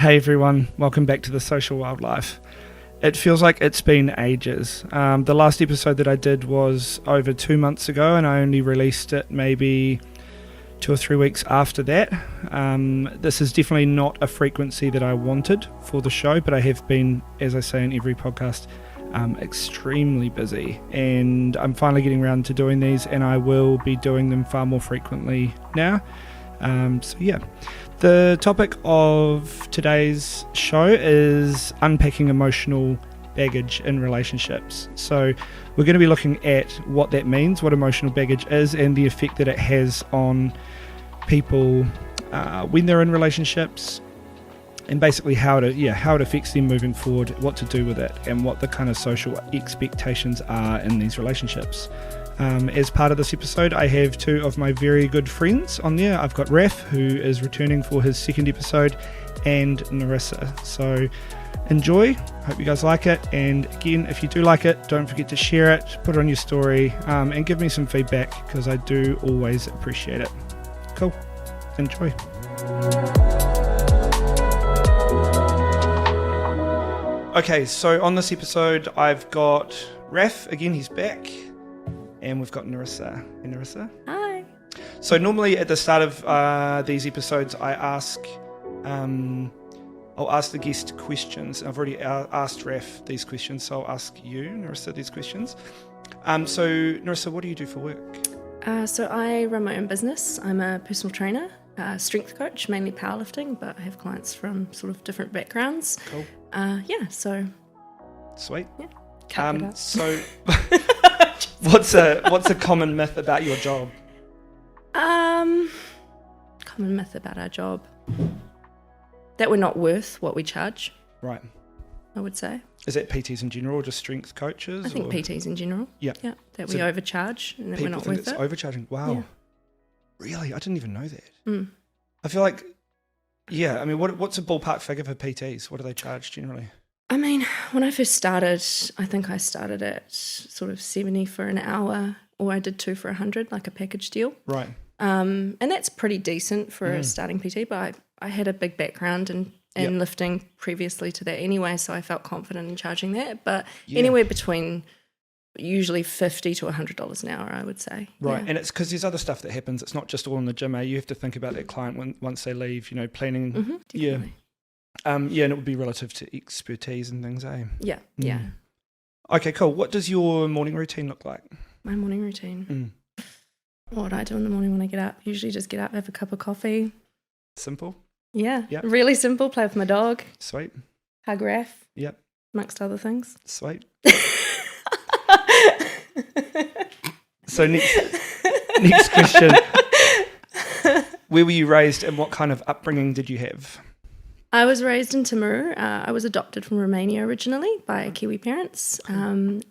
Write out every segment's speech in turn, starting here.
Hey everyone, welcome back to The Social Wildlife. It feels like it's been ages. The last episode that I did was over 2 months ago, and I only released it maybe 2 or 3 weeks after that. This is definitely not a frequency that I wanted for the show, but I have been, as I say in every podcast, extremely busy, and I'm finally getting around to doing these, and I will be doing them far more frequently now. The topic of today's show is unpacking emotional baggage in relationships. So we're going to be looking at what that means, what emotional baggage is, and the effect that it has on people when they're in relationships, and basically how it affects them moving forward, what to do with it, and what the kind of social expectations are in these relationships. As part of this episode, I have 2 of my very good friends on there. I've got Raf, who is returning for his 2nd episode, and Nerissa. So enjoy, hope you guys like it, and again, if you do like it, don't forget to share it, put it on your story, and give me some feedback, because I do always appreciate it. Cool, enjoy. Okay, so on this episode, I've got Raf, again, he's back. And we've got Nerissa. Hey, Nerissa. Hi. So normally at the start of these episodes, I'll ask the guest questions. I've already asked Raf these questions, so I'll ask you, Nerissa, these questions. So Nerissa, what do you do for work? So I run my own business. I'm a personal trainer, strength coach, mainly powerlifting, but I have clients from sort of different backgrounds. Cool. So. Sweet. Yeah. So. What's a common myth about your job? Common myth about our job. That we're not worth what we charge. Right. I would say. Is that PTs in general or just strength coaches? I think PTs in general. Yeah. Yeah. That we overcharge and that we're not worth it. People think it's overcharging. Wow. Yeah. Really? I didn't even know that. Mm. I feel like, I mean, what's a ballpark figure for PTs? What do they charge generally? I mean, when I first started, I think I started at sort of 70 for an hour, or I did 2 for 100, like a package deal. Right. And that's pretty decent for a starting PT, but I had a big background in lifting previously to that anyway, so I felt confident in charging that. But anywhere between usually $50 to $100 an hour, I would say. Right, yeah. and it's because there's other stuff that happens. It's not just all in the gym, You have to think about that client once they leave, planning. Definitely. And it would be relative to expertise and things, Yeah, yeah. Okay, cool. What does your morning routine look like? My morning routine? What do I do in the morning when I get up? Usually just get up, have a cup of coffee. Simple? Yeah, really simple. Play with my dog. Sweet. Hug Raf. Yep. Amongst other things. Sweet. So next question. Where were you raised and what kind of upbringing did you have? I was raised in Timaru. I was adopted from Romania originally by Kiwi parents, and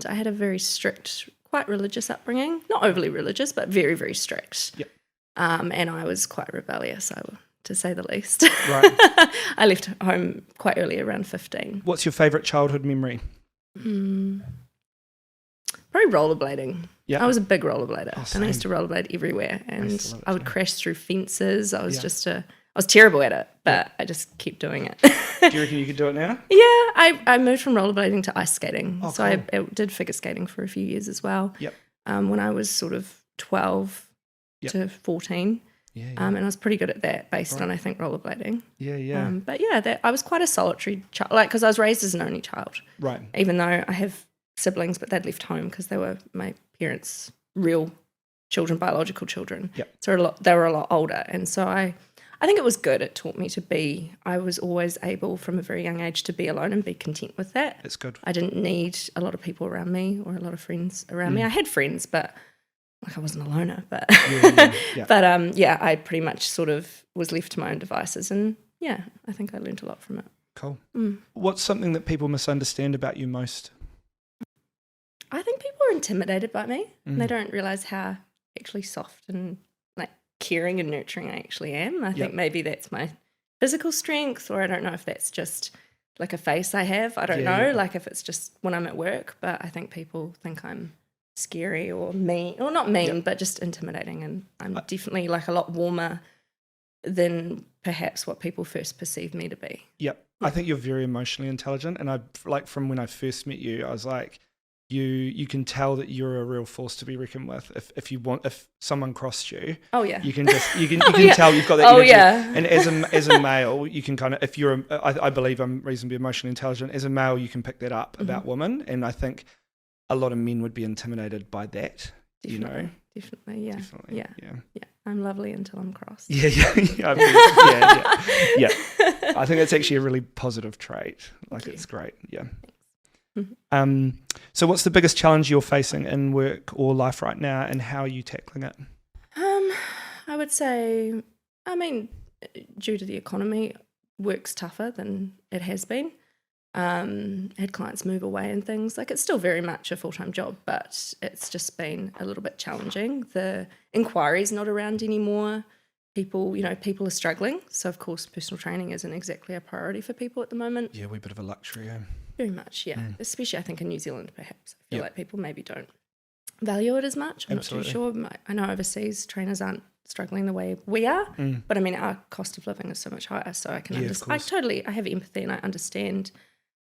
I had a very strict, quite religious upbringing. Not overly religious, but very, very strict. Yep. And I was quite rebellious, to say the least. Right. I left home quite early, around 15. What's your favourite childhood memory? Probably rollerblading. Yeah. I was a big rollerblader, and I used same. to rollerblade everywhere, and love it I would too. crash through fences. I was terrible at it, but I just kept doing it. Do you reckon you could do it now? Yeah, I moved from rollerblading to ice skating. Oh, so cool. I did figure skating for a few years as well. Yep. When I was sort of 12 to 14. Yeah. And I was pretty good at that based on, I think, rollerblading. Yeah. But yeah, I was quite a solitary child, because I was raised as an only child. Right. Even though I have siblings, but they'd left home because they were my parents' real children, biological children. Yep. So they were a lot older. And so I think it was good. It taught me I was always able from a very young age to be alone and be content with that. That's good. I didn't need a lot of people around me or a lot of friends around me. I had friends, but I wasn't a loner. But I pretty much sort of was left to my own devices. And yeah, I think I learned a lot from it. Cool. What's something that people misunderstand about you most? I think people are intimidated by me. And they don't realise how actually soft and caring and nurturing I actually am. I think maybe that's my physical strength, or I don't know if that's just like a face I have. I don't know, if it's just when I'm at work, but I think people think I'm scary or mean, or not mean, but just intimidating. And I'm definitely a lot warmer than perhaps what people first perceive me to be. Yep. I think you're very emotionally intelligent, and I like from when I first met you, I was like, you can tell that you're a real force to be reckoned with. If someone crossed you, oh yeah, you can tell you've got that energy. Yeah. And as a male, you can kind of, if you're I believe I'm reasonably emotionally intelligent. As a male, you can pick that up about women, and I think a lot of men would be intimidated by that. Definitely, Definitely, yeah. I'm lovely until I'm cross. Yeah. I think that's actually a really positive trait. Like, it's great. Yeah. So what's the biggest challenge you're facing in work or life right now, and how are you tackling it? I would say, due to the economy, work's tougher than it has been. Had clients move away and things. Like, it's still very much a full-time job, but it's just been a little bit challenging. The inquiry's not around anymore. People are struggling. So, of course, personal training isn't exactly a priority for people at the moment. Yeah, we're a bit of a luxury, eh? Very much, yeah. Especially, I think, in New Zealand, perhaps. I feel like people maybe don't value it as much. I'm Absolutely. not too sure. I know overseas trainers aren't struggling the way we are, but our cost of living is so much higher, so I can understand. I have empathy and I understand.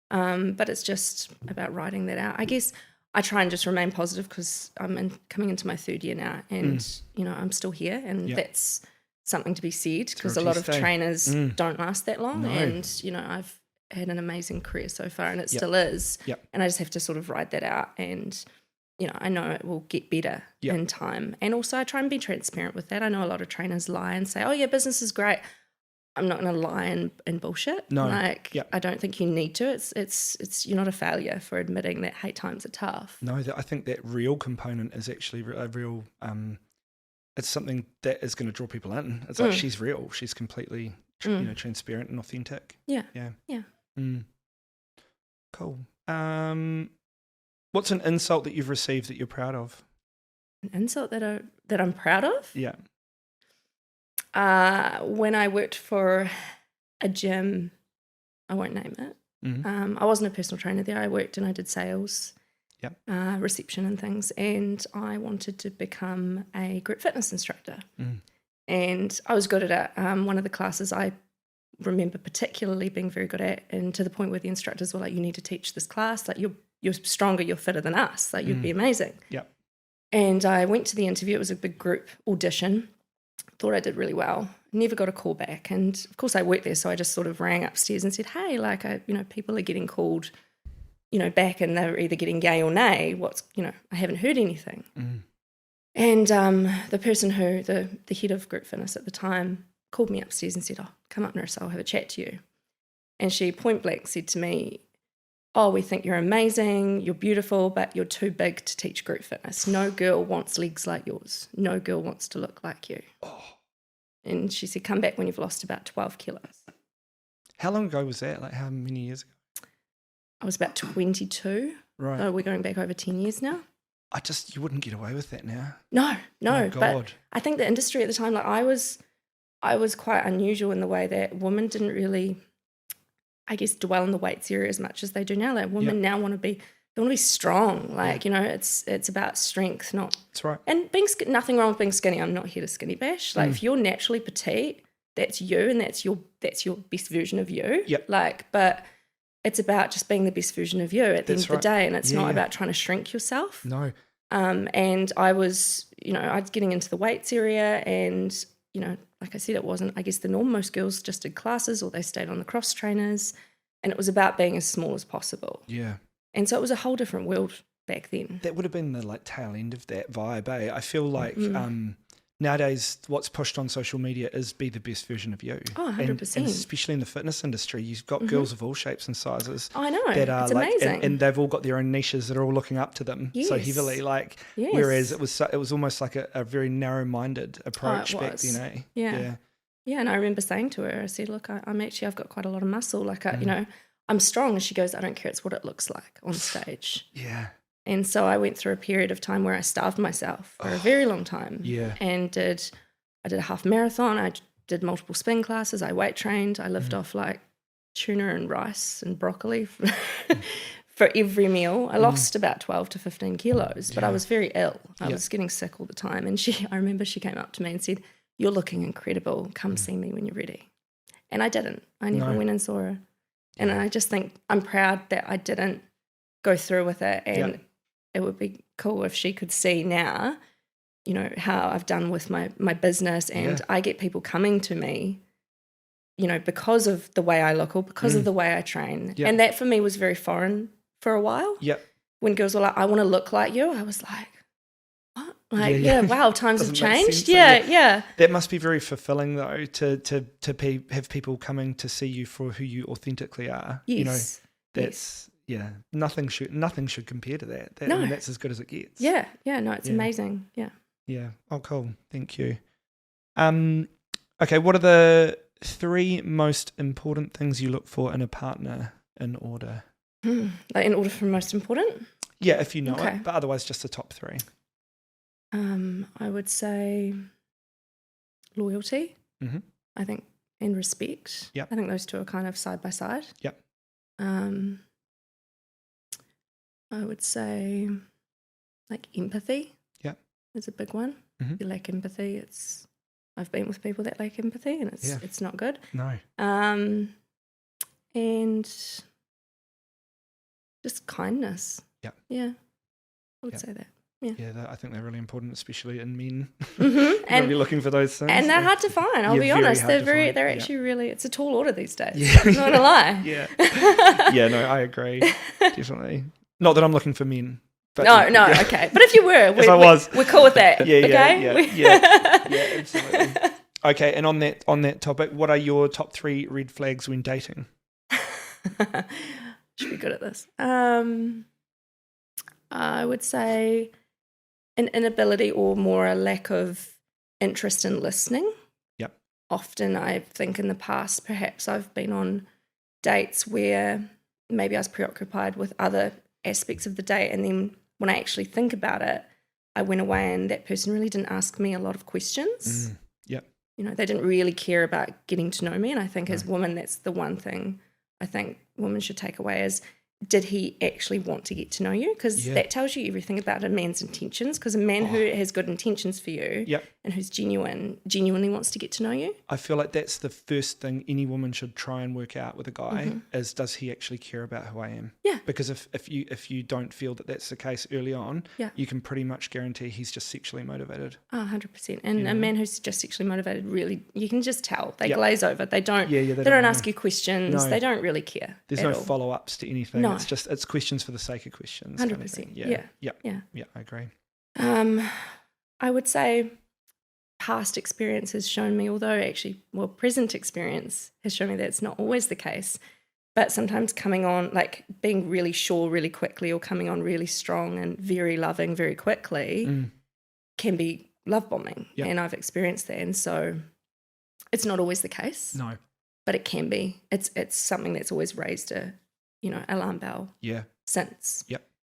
But it's just about writing that out. I guess I try and just remain positive because I'm coming into my third year now, and I'm still here, and that's something to be said, because a lot of trainers don't last that long. No. And I've had an amazing career so far, and it still is. And I just have to sort of ride that out, and I know it will get better in time. And also I try and be transparent with that. I know a lot of trainers lie and say, oh yeah, business is great. I'm not going to lie and bullshit. No. I don't think you need to. It's you're not a failure for admitting that, hey, times are tough. No, I think that real component is actually a real, it's something that is going to draw people in. It's like, she's real. She's completely, transparent and authentic. Yeah. Cool. What's an insult that you've received that you're proud of? An insult that I'm proud of? Yeah. When I worked for a gym, I won't name it. I wasn't a personal trainer there. I worked and I did sales, reception and things, and I wanted to become a group fitness instructor. And I was good at it. One of the classes I remember particularly being very good at, and to the point where the instructors were like, you need to teach this class. Like, you're stronger, you're fitter than us. Like, you'd be amazing. And I went to the interview. It was a big group audition. Thought I did really well. Never got a call back. And of course I worked there, so I just sort of rang upstairs and said, hey, people are getting called, back, and they're either getting yay or nay. I haven't heard anything. And the person who, the head of group fitness at the time, called me upstairs and said, oh, come up, Nerissa, I'll have a chat to you. And she point blank said to me, oh, we think you're amazing, you're beautiful, but you're too big to teach group fitness. No girl wants legs like yours. No girl wants to look like you. And she said, come back when you've lost about 12 kilos. How long ago was that? Like, how many years ago? I was about 22. Right. So we're going back over 10 years now. You wouldn't get away with that now. No. Oh, but I think the industry at the time, like, I was quite unusual in the way that women didn't really, I guess, dwell in the weights area as much as they do now. Like, women now want to be strong. Like, it's about strength, not. That's right. And nothing wrong with being skinny. I'm not here to skinny bash. Like, if you're naturally petite, that's you, and that's your best version of you. Like, but it's about just being the best version of you at the end of the day, and it's not about trying to shrink yourself. No. And I was, I was getting into the weights area, and like I said, it wasn't, I guess, the norm. Most girls just did classes, or they stayed on the cross trainers, and it was about being as small as possible. Yeah. And so it was a whole different world back then. That would have been the tail end of that vibe, eh? I feel like nowadays what's pushed on social media is be the best version of you. Oh, 100%. And especially in the fitness industry, you've got girls of all shapes and sizes. I know, that are it's amazing. And they've all got their own niches that are all looking up to them so heavily. Whereas it was almost like a very narrow-minded approach back then, eh? Yeah, and I remember saying to her, I said, look, I've got quite a lot of muscle. Like, I'm strong. And she goes, I don't care. It's what it looks like on stage. Yeah. And so I went through a period of time where I starved myself for a very long time. Yeah. And I did a half marathon. I did multiple spin classes. I weight trained. I lived off like tuna and rice and broccoli for every meal. I lost about 12 to 15 kilos, but I was very ill. I was getting sick all the time. And I remember she came up to me and said, you're looking incredible. Come see me when you're ready. And I didn't. I never went and saw her. And I just think I'm proud that I didn't go through with it. And it would be cool if she could see now, you know, how I've done with my business. And I get people coming to me, you know, because of the way I look or because of the way I train. And that for me was very foreign for a while. When girls were like, I want to look like you, I was like, what? Like, wow, times have changed. That must be very fulfilling though, to have people coming to see you for who you authentically are. You know, that's nothing should compare to that. I mean, that's as good as it gets. No, it's amazing. Oh, cool. Thank you. Okay, what are the 3 most important things you look for in a partner in order? Like in order for most important? Yeah, if you know it, but otherwise just the top 3. I would say loyalty, I think, and respect. I think those 2 are kind of side by side. I would say like empathy. Is a big one. If you lack empathy, I've been with people that lack empathy, and it's not good. No. And just kindness. I would say that. I think they're really important, especially in men. And be looking for those things. And they're hard to find. I'll be honest. They're actually really. It's a tall order these days. I'm not gonna lie. No, I agree. Definitely. Not that I'm looking for men. But no, okay. But if you were, we're cool with that. Yeah, absolutely. Okay, and on that topic, what are your top 3 red flags when dating? Should be good at this. I would say an inability or more a lack of interest in listening. Often I think in the past, perhaps I've been on dates where maybe I was preoccupied with other aspects of the date, and then when I actually think about it, I went away and that person really didn't ask me a lot of questions. You know, they didn't really care about getting to know me. And I think as women, that's the one thing I think women should take away is, did he actually want to get to know you? Because that tells you everything about a man's intentions. Because a man who has good intentions for you and who's genuinely wants to get to know you. I feel like that's the first thing any woman should try and work out with a guy is, does he actually care about who I am? Because if you don't feel that that's the case early on, you can pretty much guarantee he's just sexually motivated. 100%. And a man who's just sexually motivated, really, you can just tell. They glaze over. They don't. They don't ask you questions. No. They don't really care. There's no follow-ups to anything. No. It's questions for the sake of questions. 100%. Kind of thing. Yeah, I agree. I would say past experience has shown me, present experience has shown me that it's not always the case. But sometimes coming on, like being really sure really quickly, or coming on really strong and very loving very quickly can be love bombing. And I've experienced that. And so it's not always the case. No. But it can be. It's something that's always raised a alarm bell since.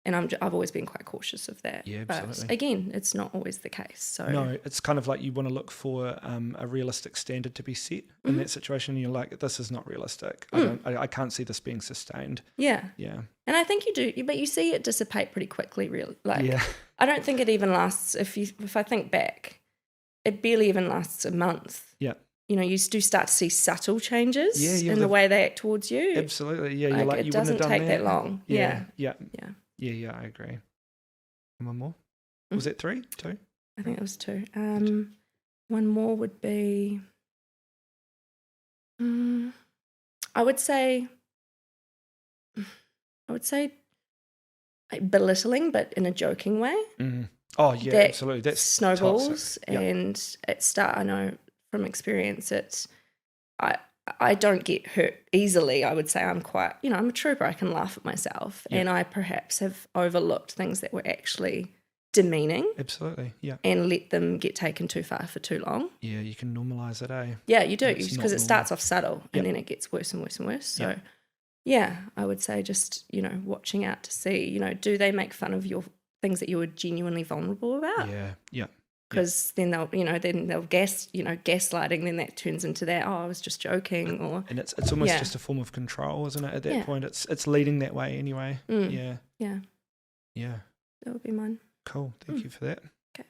And I've always been quite cautious of that. Yeah, absolutely. But again, it's not always the case. So no, it's kind of like you want to look for a realistic standard to be set in that situation. And you're like, this is not realistic. I can't see this being sustained. Yeah. And I think you do, but you see it dissipate pretty quickly. Really, I don't think it even lasts. If I think back, it barely even lasts a month. Yeah. You know, you do start to see subtle changes in the way they act towards you. Absolutely. Yeah, you're like, you wouldn't have done that. It doesn't take that long. Yeah, I agree. And one more? Was it 3? 2? I think it was 2. One more would be, I would say like belittling, but in a joking way. Oh yeah, that absolutely. That's snowballs, and I know from experience, I don't get hurt easily. I would say I'm quite, I'm a trooper. I can laugh at myself, and I perhaps have overlooked things that were actually demeaning. Absolutely, yeah. And let them get taken too far for too long. Yeah, you can normalise it, eh? Yeah, you do, because it starts off subtle, and then it gets worse and worse and worse. So, yeah, I would say just, watching out to see, do they make fun of your things that you were genuinely vulnerable about? Yeah. Because then they'll gaslighting, then that turns into that, I was just joking, or and it's almost just a form of control, isn't it? At that point, it's leading that way anyway. Yeah. That would be mine. Cool. Thank you for that. Okay.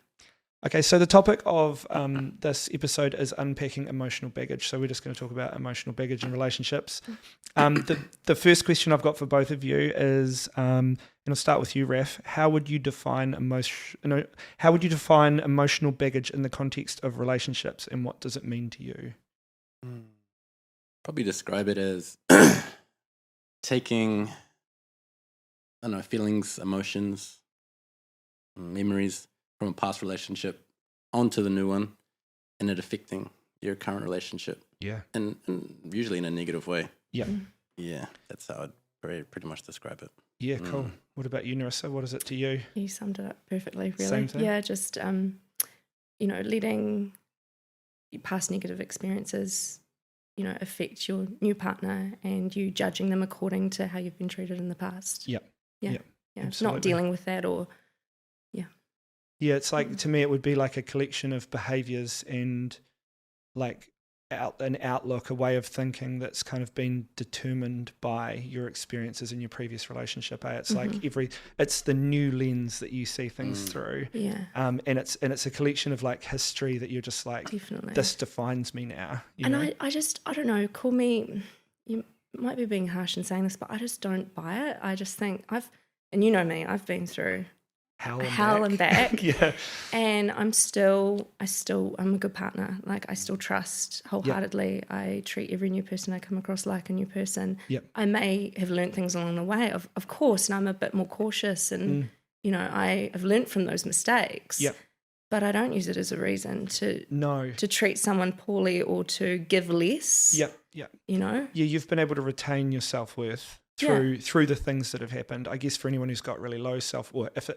Okay, so the topic of this episode is unpacking emotional baggage. So we're just going to talk about emotional baggage in relationships. The first question I've got for both of you is, and I'll start with you, Raf. How would you define emotional baggage in the context of relationships, and what does it mean to you? Probably describe it as taking, I don't know, feelings, emotions, memories from a past relationship onto the new one, and it affecting your current relationship. Yeah. And usually in a negative way. Yeah. Yeah, that's how I'd pretty much describe it. Yeah, cool. What about you, Nerissa? What is it to you? You summed it up perfectly, really. Same thing? Yeah, just, letting your past negative experiences, affect your new partner and you judging them according to how you've been treated in the past. Yep. Yeah. Yep. Yeah. Absolutely. Not dealing with that or, Yeah, it's like, to me, it would be like a collection of behaviours and like an outlook, a way of thinking that's kind of been determined by your experiences in your previous relationship. It's like it's the new lens that you see things through. Yeah. And it's a collection of like history that you're just like, Definitely. this defines me now. I don't know, call me, you might be being harsh in saying this, but I just don't buy it. I just think and you know me, I've been through hell and back. Yeah. And I'm a good partner. Like I still trust wholeheartedly. Yep. I treat every new person I come across like a new person. Yep. I may have learnt things along the way, of course, and I'm a bit more cautious and, I have learnt from those mistakes. Yep. But I don't use it as a reason to treat someone poorly or to give less. Yep. Yep. Yeah, you've been able to retain your self-worth through the things that have happened. I guess for anyone who's got really low self-worth,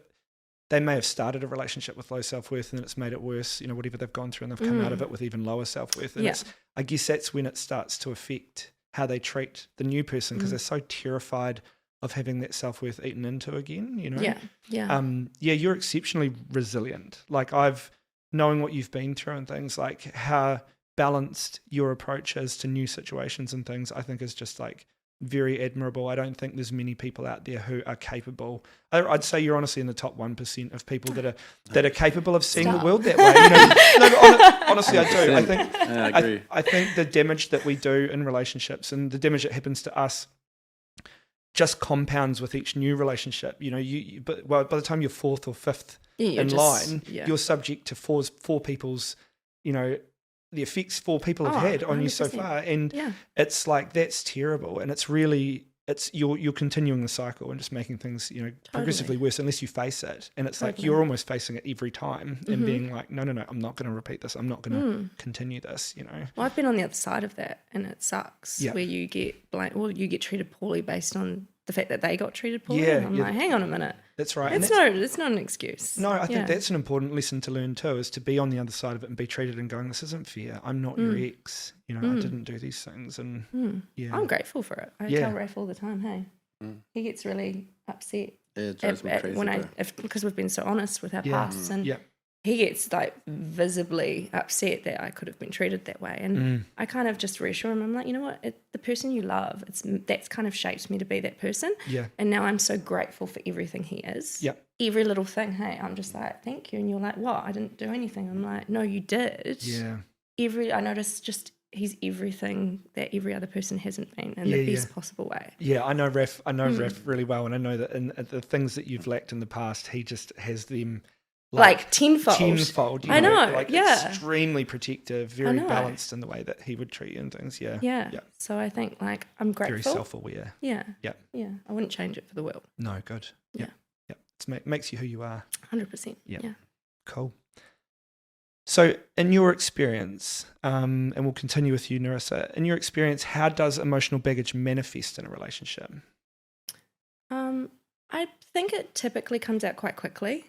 they may have started a relationship with low self-worth and it's made it worse, whatever they've gone through, and they've come out of it with even lower self-worth. And I guess that's when it starts to affect how they treat the new person, because they're so terrified of having that self-worth eaten into again, Yeah, you're exceptionally resilient. Like knowing what you've been through and things, like how balanced your approach is to new situations and things, I think is just like very admirable. I don't think there's many people out there who are capable. I'd say you're honestly in the top 1% of people that are capable of seeing the world that way. Honestly, I do. I agree. I think the damage that we do in relationships and the damage that happens to us just compounds with each new relationship. But by the time you're fourth or fifth in line, you're subject to four people's, the effects four people have had on 100%. You so far, and it's like that's terrible, and it's you're continuing the cycle and just making things progressively worse unless you face it, and it's like you're almost facing it every time and being like, no, I'm not going to repeat this, I'm not going to continue this. Well, I've been on the other side of that, and it sucks where you get you get treated poorly based on the fact that they got treated poorly. And I'm like, hang on a minute. That's right. It's not an excuse. No, I think that's an important lesson to learn too, is to be on the other side of it and be treated and going, this isn't fair. I'm not your ex. I didn't do these things. And I'm grateful for it. I tell Raph all the time, hey, he gets really upset. It drives me crazy. Because we've been so honest with our pasts, and he gets like visibly upset that I could have been treated that way, and I kind of just reassure him. I'm like, you know what, the person you love, that's kind of shaped me to be that person, and now I'm so grateful for everything he is. Every little thing, hey, I'm just like, thank you, and you're like, what? I didn't do anything. I'm like, no, you did. I noticed just he's everything that every other person hasn't been in the best possible way. Yeah, I know Raph really well, and I know that in the things that you've lacked in the past, he just has them like tenfold. I know. Extremely protective, very balanced in the way that he would treat you and things. Yeah. So I think like I'm grateful. Very self-aware. Yeah. I wouldn't change it for the world. No, good. Yeah. It makes you who you are. 100%. Yeah. Cool. So in your experience, and we'll continue with you, Nerissa, in your experience, how does emotional baggage manifest in a relationship? I think it typically comes out quite quickly,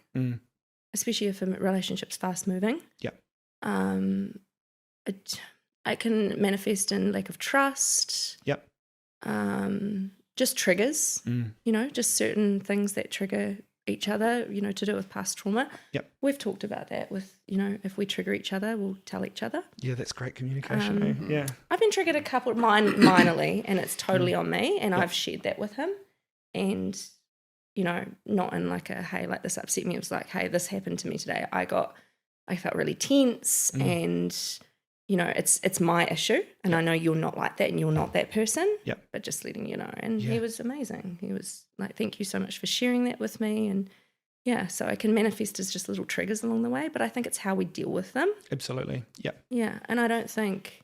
especially if a relationship's fast moving. It can manifest in lack of trust. Just triggers, just certain things that trigger each other, to do with past trauma. We've talked about that with, if we trigger each other, we'll tell each other. Yeah, that's great communication. Yeah. I've been triggered a couple, minorly, and it's totally on me, and I've shared that with him. And, not in like a, hey, like this upset me. It was like, hey, this happened to me today. I got I felt really tense and, you know, it's my issue and I know you're not like that and you're not that person, but just letting you know. And he was amazing. He was like, thank you so much for sharing that with me. And so I can manifest as just little triggers along the way, but I think it's how we deal with them. Absolutely. Yeah. Yeah. And I don't think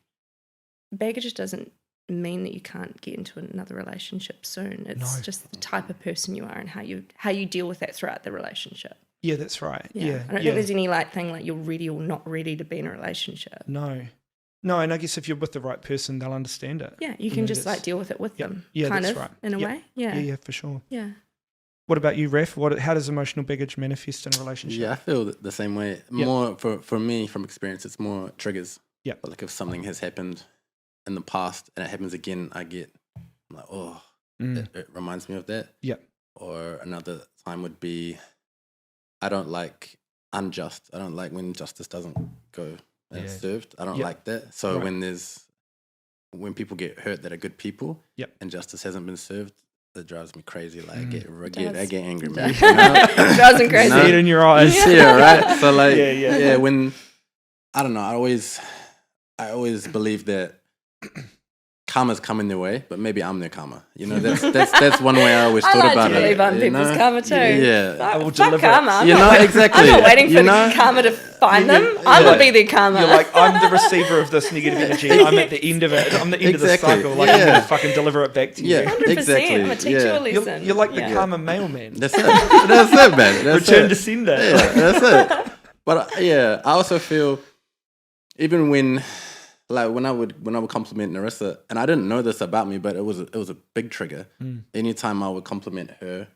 baggage doesn't mean that you can't get into another relationship soon. It's just the type of person you are and how you deal with that throughout the relationship. Yeah, that's right. Yeah. I don't think there's any thing like you're ready or not ready to be in a relationship. No, and I guess if you're with the right person, they'll understand it. Yeah, you can just deal with it with them. Yeah, kind that's of, right. in a way. Yeah. Yeah, for sure. Yeah. What about you, Ref? How does emotional baggage manifest in a relationship? Yeah, I feel the same way. More for me, from experience, it's more triggers. Yeah. But like if something has happened in the past and it happens again, I'm like, oh, it reminds me of that. Yeah. Or another time would be, I don't like unjust. I don't like when justice doesn't go as served. I don't like that. So when people get hurt that are good people and justice hasn't been served, that drives me crazy. Like I get angry, man. It drives me crazy. See it in your eyes. Yeah, right. So like, when I don't know, I always believe that karma's coming their way, but maybe I'm their karma. You know, that's one way I always thought about it. I like to believe on people's karma too. Yeah. I will fuck deliver karma. Exactly. I'm not waiting for the karma to find them. I will be their karma. You're like, I'm the receiver of this negative energy. I'm at the end of it. I'm the end of the cycle. Like, I'm going to fucking deliver it back to you. Yeah, 100%. exactly. I'm going to teach you a lesson. You're like the karma mailman. That's it. That's it, man. Return to sender. Yeah, that's it. But I also feel even when I would compliment Nerissa, and I didn't know this about me, but it was a big trigger. Anytime I would compliment her,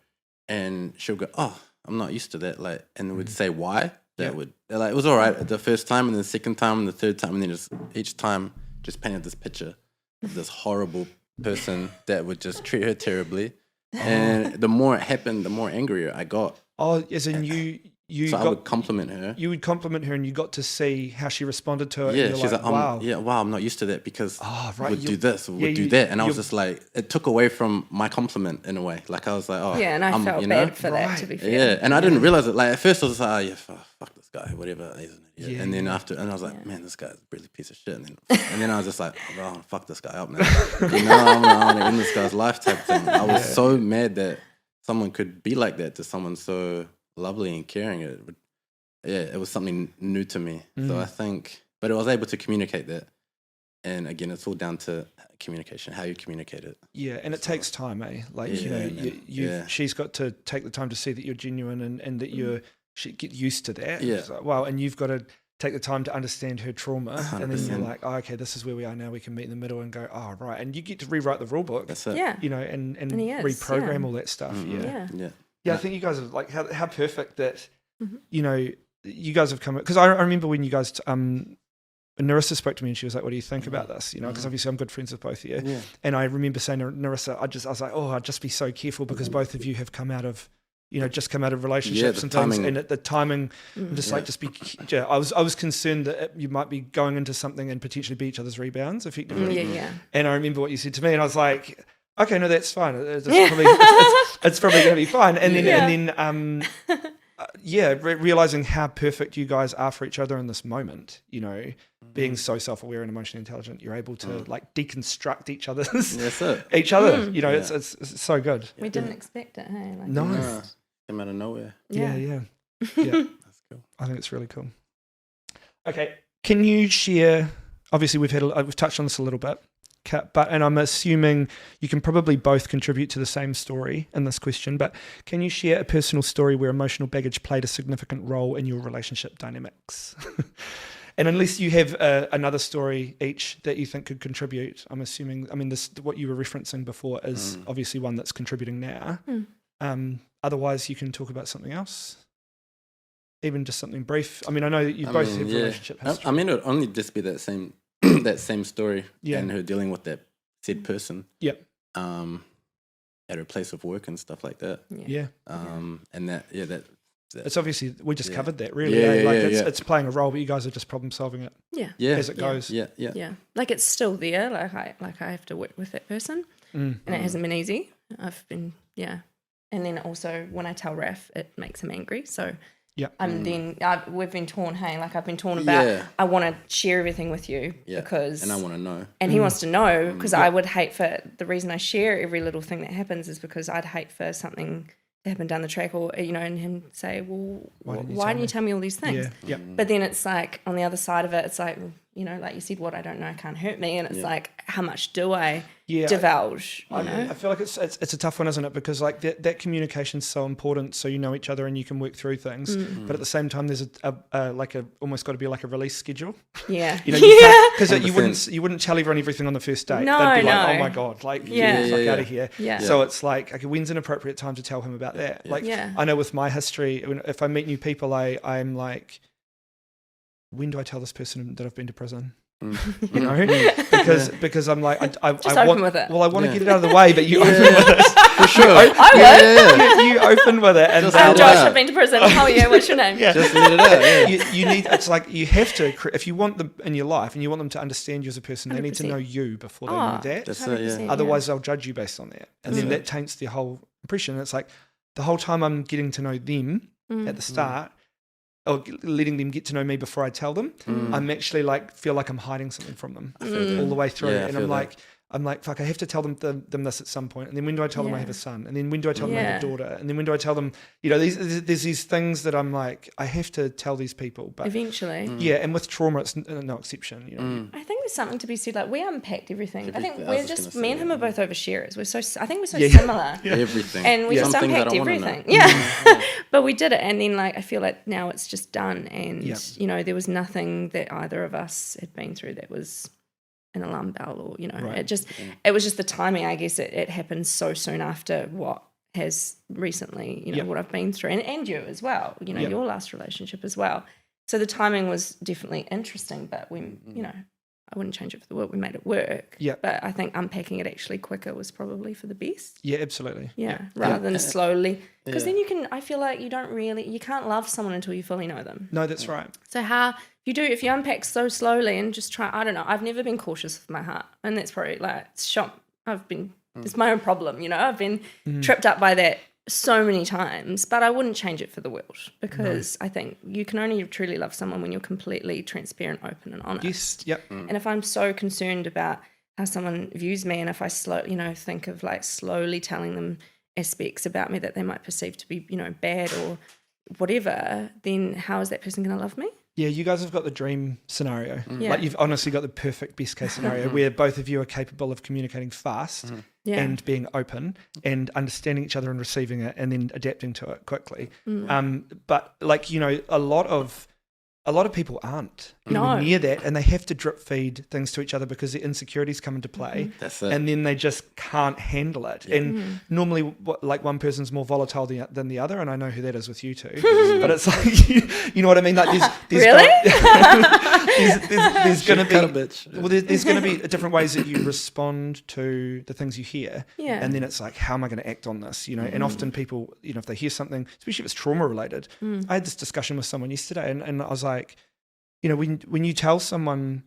and she'll go, "Oh, I'm not used to that," like, and would say why. It was all right the first time, and then the second time, and the third time, and then just each time just painted this picture of this horrible person that would just treat her terribly. And the more it happened, the more angrier I got. Oh, as in I would compliment her. You would compliment her, and you got to see how she responded to it. Yeah, and she's like, wow. Wow, I'm not used to that because we'd do this, or yeah, we'd do that. And I was just like, it took away from my compliment in a way. Like I was like, oh. Yeah, and I felt bad for that, to be fair. Yeah, and I didn't realize it. Like at first I was like, fuck this guy, whatever. He's an idiot. Yeah. And then I was like, man, this guy's really a piece of shit. And then I was just like, oh, fuck this guy up, man. You know, I'm gonna end this guy's life type thing. I was so mad that someone could be like that to someone so lovely and caring. It was something new to me. So I think, but I was able to communicate that. And again, it's all down to communication, how you communicate it. Yeah, and it takes time, eh? Like, she's got to take the time to see that you're genuine and that she get used to that. Yeah. Like, wow, and you've got to take the time to understand her trauma. 100%. And then you're like, oh, okay, this is where we are now. We can meet in the middle and go, oh, right. And you get to rewrite the rule book. That's it. Yeah. You know, and reprogram all that stuff. Mm-hmm. Yeah, I think you guys are like, how perfect that, you know, you guys have come, because I remember when you guys, Nerissa spoke to me and she was like, what do you think about this? You know, because obviously I'm good friends with both of you. Yeah. And I remember saying to Nerissa, I was like, oh, I'd just be so careful because both of you have come out of, you know, just come out of relationships and things. And at the timing, I'm just like, I was concerned that you might be going into something and potentially be each other's rebounds effectively. And I remember what you said to me and I was like, okay, no, that's fine. It's probably going to be fine. And then, realizing how perfect you guys are for each other in this moment, you know, being so self-aware and emotionally intelligent, you're able to like deconstruct each other. You know, it's so good. We didn't expect it, hey? Like, no. Came out of nowhere. Yeah. That's cool. I think it's really cool. Okay, can you share? Obviously, we've touched on this a little bit, and I'm assuming you can probably both contribute to the same story in this question. But can you share a personal story where emotional baggage played a significant role in your relationship dynamics? And unless you have another story each that you think could contribute, I'm assuming. I mean, what you were referencing before is obviously one that's contributing now. Otherwise, you can talk about something else. Even just something brief. I mean, I know that you both have relationship history. I mean, it would only just be that same that same story and her dealing with that said person. Yep. At her place of work and stuff like that. And that it's obviously we just covered that really. It's playing a role, but you guys are just problem solving it. As it goes. Yeah. Like it's still there. Like I have to work with that person, and it hasn't been easy. I've been and then also when I tell Raf, it makes him angry. So Yeah. We've been torn, like I've been torn about, I want to share everything with you because... And I want to know. And he wants to know because I would hate for... The reason I share every little thing that happens is because I'd hate for something to happen down the track or, and him say, well, why didn't you tell me all these things? Yeah. But then it's like, on the other side of it, it's like, like you said, what I don't know can't hurt me. And it's like, how much do I divulge? I feel like it's a tough one, isn't it? Because like that communication's so important, so you know each other and you can work through things. But at the same time, there's almost got to be like a release schedule. Yeah, because you wouldn't tell everyone everything on the first date. No, they'd be no. like, oh my god, like get the fuck out of here. Yeah. So it's like, okay, when's an appropriate time to tell him about that? Like, I know with my history, if I meet new people, I'm like, when do I tell this person that I've been to prison? Because I'm like, I open with it. Well, I want to get it out of the way, but you open with it for sure. I would. You open with it, and I'm Josh. I've been to prison. Oh yeah, what's your name? Just let it out. Yeah. You need. It's like you have to. If you want them in your life, and you want them to understand you as a person, they need to know you before they know that. That's it. Yeah. Otherwise, they'll judge you based on that, and then that taints the whole impression. It's like the whole time I'm getting to know them at the start. Or letting them get to know me before I tell them, I'm actually like feel like I'm hiding something from them all the way through, and I'm like, fuck, I have to tell them this at some point. And then when do I tell them I have a son? And then when do I tell them I have a daughter? And then when do I tell them, there's these things that I'm like, I have to tell these people. But eventually. Yeah, and with trauma, it's no exception. I think there's something to be said. Like, we unpacked everything. I think we're just, me and him are both oversharers. I think we're so similar. Everything. And we just unpacked everything. Yeah. But we did it. And then, like, I feel like now it's just done. And, there was nothing that either of us had been through that was an alarm bell or it was just the timing. I guess it happened so soon after what has recently what I've been through and you as well, your last relationship as well. So the timing was definitely interesting, but we I wouldn't change it for the world. We made it work. But I think unpacking it actually quicker was probably for the best. Yeah, absolutely. Rather than slowly. Because then I feel like you can't love someone until you fully know them. No, that's right. So if you unpack so slowly and just try, I don't know, I've never been cautious with my heart. And that's probably it's my own problem, I've been tripped up by that so many times, but I wouldn't change it for the world because I think you can only truly love someone when you're completely transparent, open and honest. Yes, yep. And if I'm so concerned about how someone views me and if I think of like slowly telling them aspects about me that they might perceive to be, bad or whatever, then how is that person going to love me? Yeah, you guys have got the dream scenario. Like you've honestly got the perfect best case scenario where both of you are capable of communicating fast and being open and understanding each other and receiving it and then adapting to it quickly. But like, a lot of people aren't near that, and they have to drip feed things to each other because their insecurities come into play. That's it. And then they just can't handle it. And normally, one person's more volatile than the other, and I know who that is with you two. But it's like, you know what I mean? Like, there's really? there's going to be there's going to be different ways that you respond to the things you hear. Yeah. And then it's like, how am I going to act on this? And often people, if they hear something, especially if it's trauma related. I had this discussion with someone yesterday, and I was like, when you tell someone,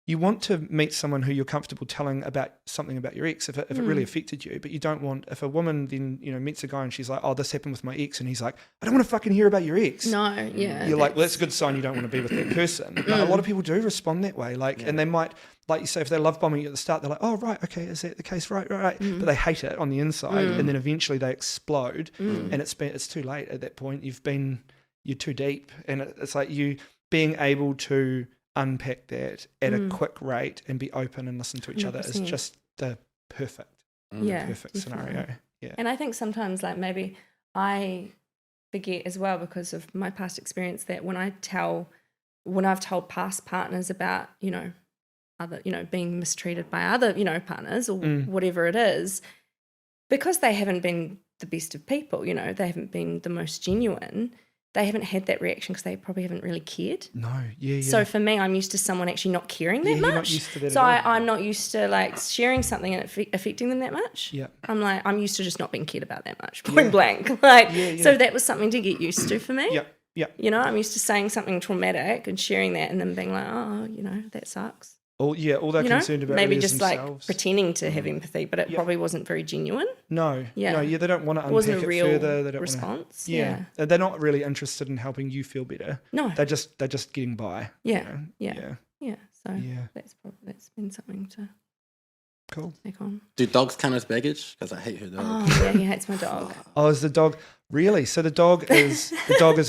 you want to meet someone who you're comfortable telling about something about your ex if it really affected you, but you don't want, if a woman then meets a guy and she's like, oh, this happened with my ex, and he's like, I don't want to fucking hear about your ex. No, yeah. You're like, well, that's a good sign you don't want to be with that person. But a lot of people do respond that way, and they might, like you say, if they love bombing you at the start, they're like, oh, right, okay, is that the case? Right. But they hate it on the inside, and then eventually they explode, and it's too late at that point. You're too deep, and it's like you being able to unpack that at a quick rate and be open and listen to each 100%. Other is just the perfect scenario. Yeah. And I think sometimes, like, maybe I forget as well because of my past experience that when I've told past partners about, other, being mistreated by other, partners or whatever it is, because they haven't been the best of people, they haven't been the most genuine, they haven't had that reaction because they probably haven't really cared. No, yeah. So for me, I'm used to someone actually not caring that much. You're not used to that so at all. I'm not used to like sharing something and it affecting them that much. Yeah. I'm used to just not being cared about that much, point blank. So that was something to get used to for me. Yeah. I'm used to saying something traumatic and sharing that and then being like, oh, that sucks. all they're concerned about maybe really just is like themselves. pretending to have empathy, but it probably wasn't very genuine. No, they don't want to wasn't unpack a it real further. They don't response. want to. They're not really interested in helping you feel better. No, they're just getting by. Yeah. So Yeah. that's been something to Cool. take on. Do dogs count as baggage? Because I hate her dog. Oh yeah, he hates my dog. Oh, is the dog really? So the dog is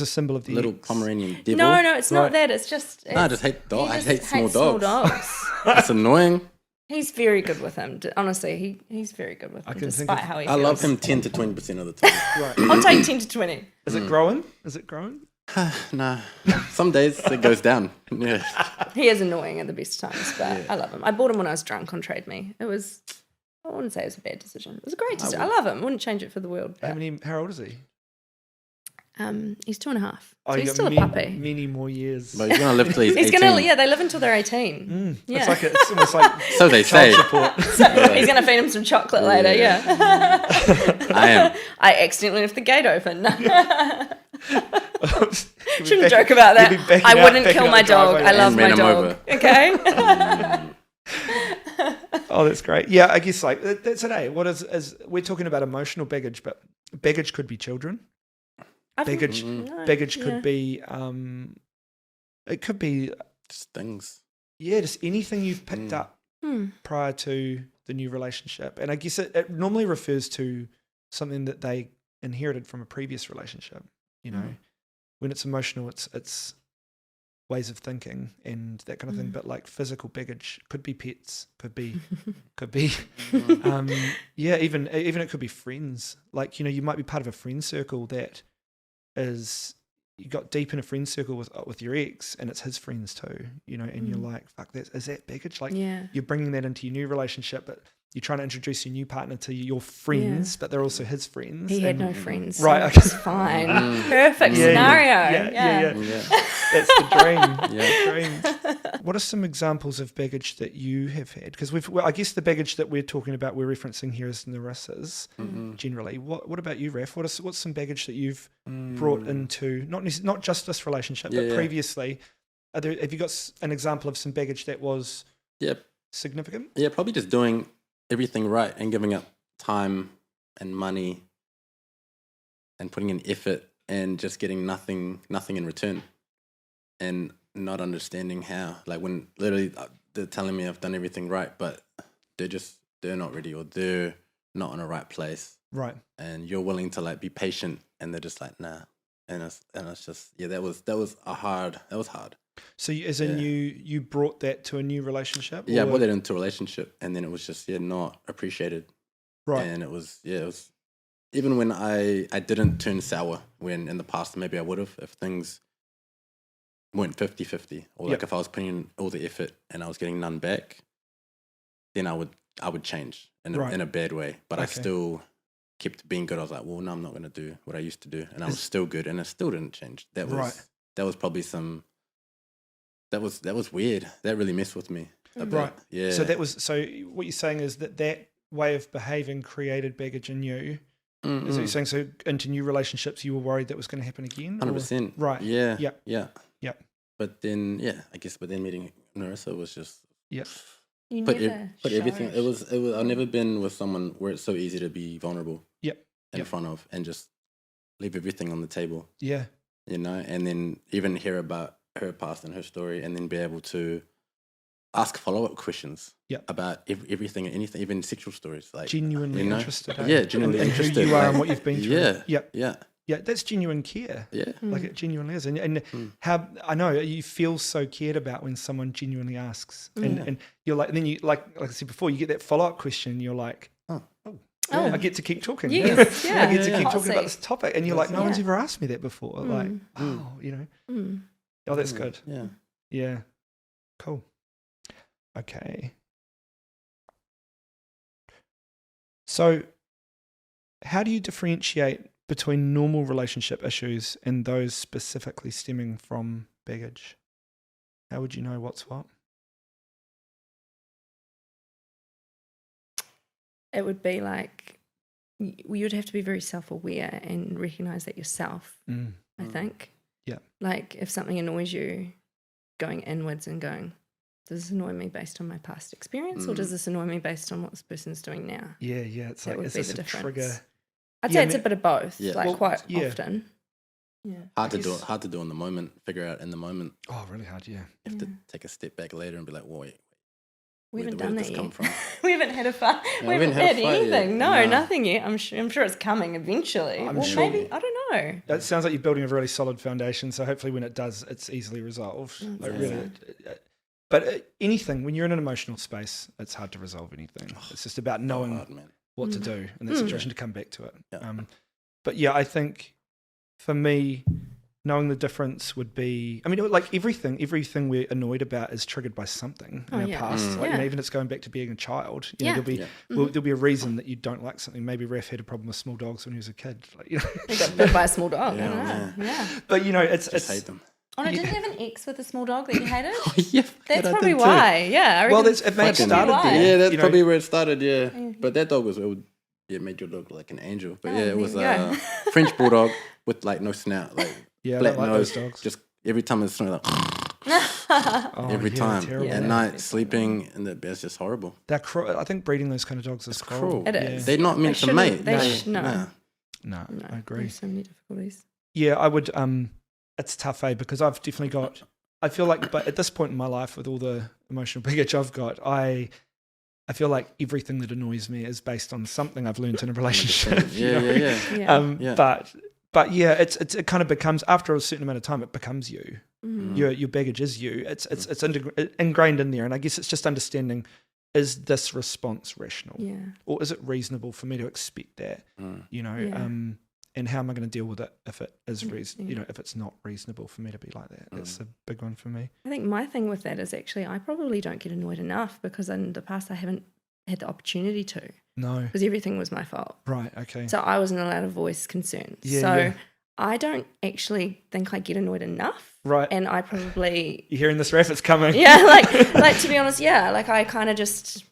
a symbol of the Little ex. Pomeranian devil. No, it's not that. It's just I just hate dogs. I hate hates small dogs. That's annoying. He's very good with him. Honestly, he's very good with him, can think despite of- how he I feels. love him 10 to 20% of the time. Right. I'll take 10 to 20. Is it growing? Is it growing? Nah. Some days it goes down. Yeah. He is annoying at the best times, but I love him. I bought him when I was drunk on Trade Me. I wouldn't say it was a bad decision. It was a great decision. I love him. Wouldn't change it for the world. But, How old is he? he's 2.5. Oh, So you he's got still a puppy. many more years. But he's going to live till he's 18. They live until they're 18. Yeah. It's almost like So they say. support. So he's going to feed him some chocolate later, yeah. I am. I accidentally left the gate open. You'll be Shouldn't back- joke about you'll be that. backing I out- wouldn't backing kill out my the dog. driveway I love and my ran him dog. over. Okay? Oh, that's great. Yeah, I guess like that's today. What is we're talking about emotional baggage, but baggage could be children. Baggage could be it could be Just things. just anything you've picked up prior to the new relationship. And I guess it normally refers to something that they inherited from a previous relationship, When it's emotional, it's ways of thinking and that kind of thing. But like physical baggage could be pets, could be even it could be friends. Like, you might be part of a friend circle that is, you got deep in a friend circle with your ex and it's his friends too, and you're like, fuck, is that baggage? Like you're bringing that into your new relationship, but you're trying to introduce your new partner to your friends, but they're also his friends. He had no friends. Right, So it's fine. Perfect scenario. Yeah. That's the dream. Dream. What are some examples of baggage that you have had? Because I guess the baggage that we're talking about, we're referencing here is Nerissa's generally. What about you, Raf? What's some baggage that you've brought into not just this relationship, but previously? Have you got an example of some baggage that was significant? Yeah, probably just doing everything right and giving up time and money and putting in effort and just getting nothing in return and not understanding how. Like when literally they're telling me I've done everything right, but they're not ready or they're not in the right place. Right. And you're willing to like be patient and they're just like, nah. And it's just, that was hard. So you brought that to a new relationship? Yeah, I brought that into a relationship and then it was just, not appreciated. Right. And it was even when I didn't turn sour, when in the past maybe I would have, if things went 50-50, or like if I was putting in all the effort and I was getting none back, then I would change in a bad way. But I still kept being good. I was like, well, no, I'm not going to do what I used to do. And I was still good and it still didn't change. That was probably that was weird. That really messed with me a bit. Right. Yeah. So what you're saying is that way of behaving created baggage in you. Is what you're saying? So into new relationships, you were worried that was going to happen again? 100%. Right. Yeah. Yeah. Yeah. Yeah. But then, but then meeting Nerissa was just You put never everything. showed. It was. I've never been with someone where it's so easy to be vulnerable. In front of and just leave everything on the table. Yeah. And then even hear about her past and her story, and then be able to ask follow-up questions about everything and anything, even sexual stories. Like genuinely interested. Genuinely interested. In who you are and what you've been through. Yeah, that's genuine care. Yeah. Like it genuinely is. And how, I know you feel so cared about when someone genuinely asks. And you're like, and then you, like I said before, you get that follow-up question, you're like, I get to keep talking. Yes, I get to keep talking about this topic. And you're like, no one's ever asked me that before. Like, oh, that's good. Yeah. Yeah. Cool. Okay. So how do you differentiate between normal relationship issues and those specifically stemming from baggage? How would you know what's what? It would be like you'd have to be very self-aware and recognize that yourself, I think. Yeah. Like if something annoys you, going inwards and going, does this annoy me based on my past experience, or does this annoy me based on what this person's doing now? Yeah. It's That like, would is be this the a difference. trigger? I'd say it's a bit of both, quite yeah. often. Yeah. Hard to do in the moment, figure out in the moment. Oh, really hard, yeah. You have to take a step back later and be like, wait, We haven't where done did that this come yet. from? We haven't had a fight. We haven't had anything. No, nothing yet. I'm sure it's coming eventually. I'm sure. Maybe, I don't know. It sounds like you're building a really solid foundation, so hopefully when it does, it's easily resolved. But anything, when you're in an emotional space, it's hard to resolve anything. It's just about knowing what to do in that situation to come back to it. Yeah. But yeah, I think for me, knowing the difference would be, I mean, like everything we're annoyed about is triggered by something in our past. Like, even if it's going back to being a child, you know, there'll be a reason that you don't like something. Maybe Raph had a problem with small dogs when he was a kid. Like, you know. He got bit by a small dog. Yeah. But you know, it's hate them. Oh, no, didn't you have an ex with a small dog that you hated? Yeah, that's probably why. Yeah, well, it may have started there. Yeah, that's probably where it started. Yeah, but that dog made you look like an angel. But it was a French bulldog with like no snout, like flat nose. Those dogs. Just every time it's like every time at night sleeping in the bed, it's just horrible. They're I think breeding those kind of dogs is cruel. It is. They're not meant to mate. No, I agree. There's so many difficulties. Yeah, I would. It's tough, because I've definitely got. I feel like, but at this point in my life, with all the emotional baggage I've got, I feel like everything that annoys me is based on something I've learned in a relationship. But yeah, it kind of becomes, after a certain amount of time, it becomes you. Your baggage is you. It's ingrained in there, and I guess it's just understanding: is this response rational, or is it reasonable for me to expect that? You know, and how am I going to deal with it if it is you know, if it's not reasonable for me to be like that? That's a big one for me. I think my thing with that is actually I probably don't get annoyed enough because in the past I haven't had the opportunity to. No. Because everything was my fault. Right, okay. So I wasn't allowed to voice concerns. I don't actually think I get annoyed enough. Right. And I probably... You're hearing this reference coming. Yeah, like to be honest, like I kind of just...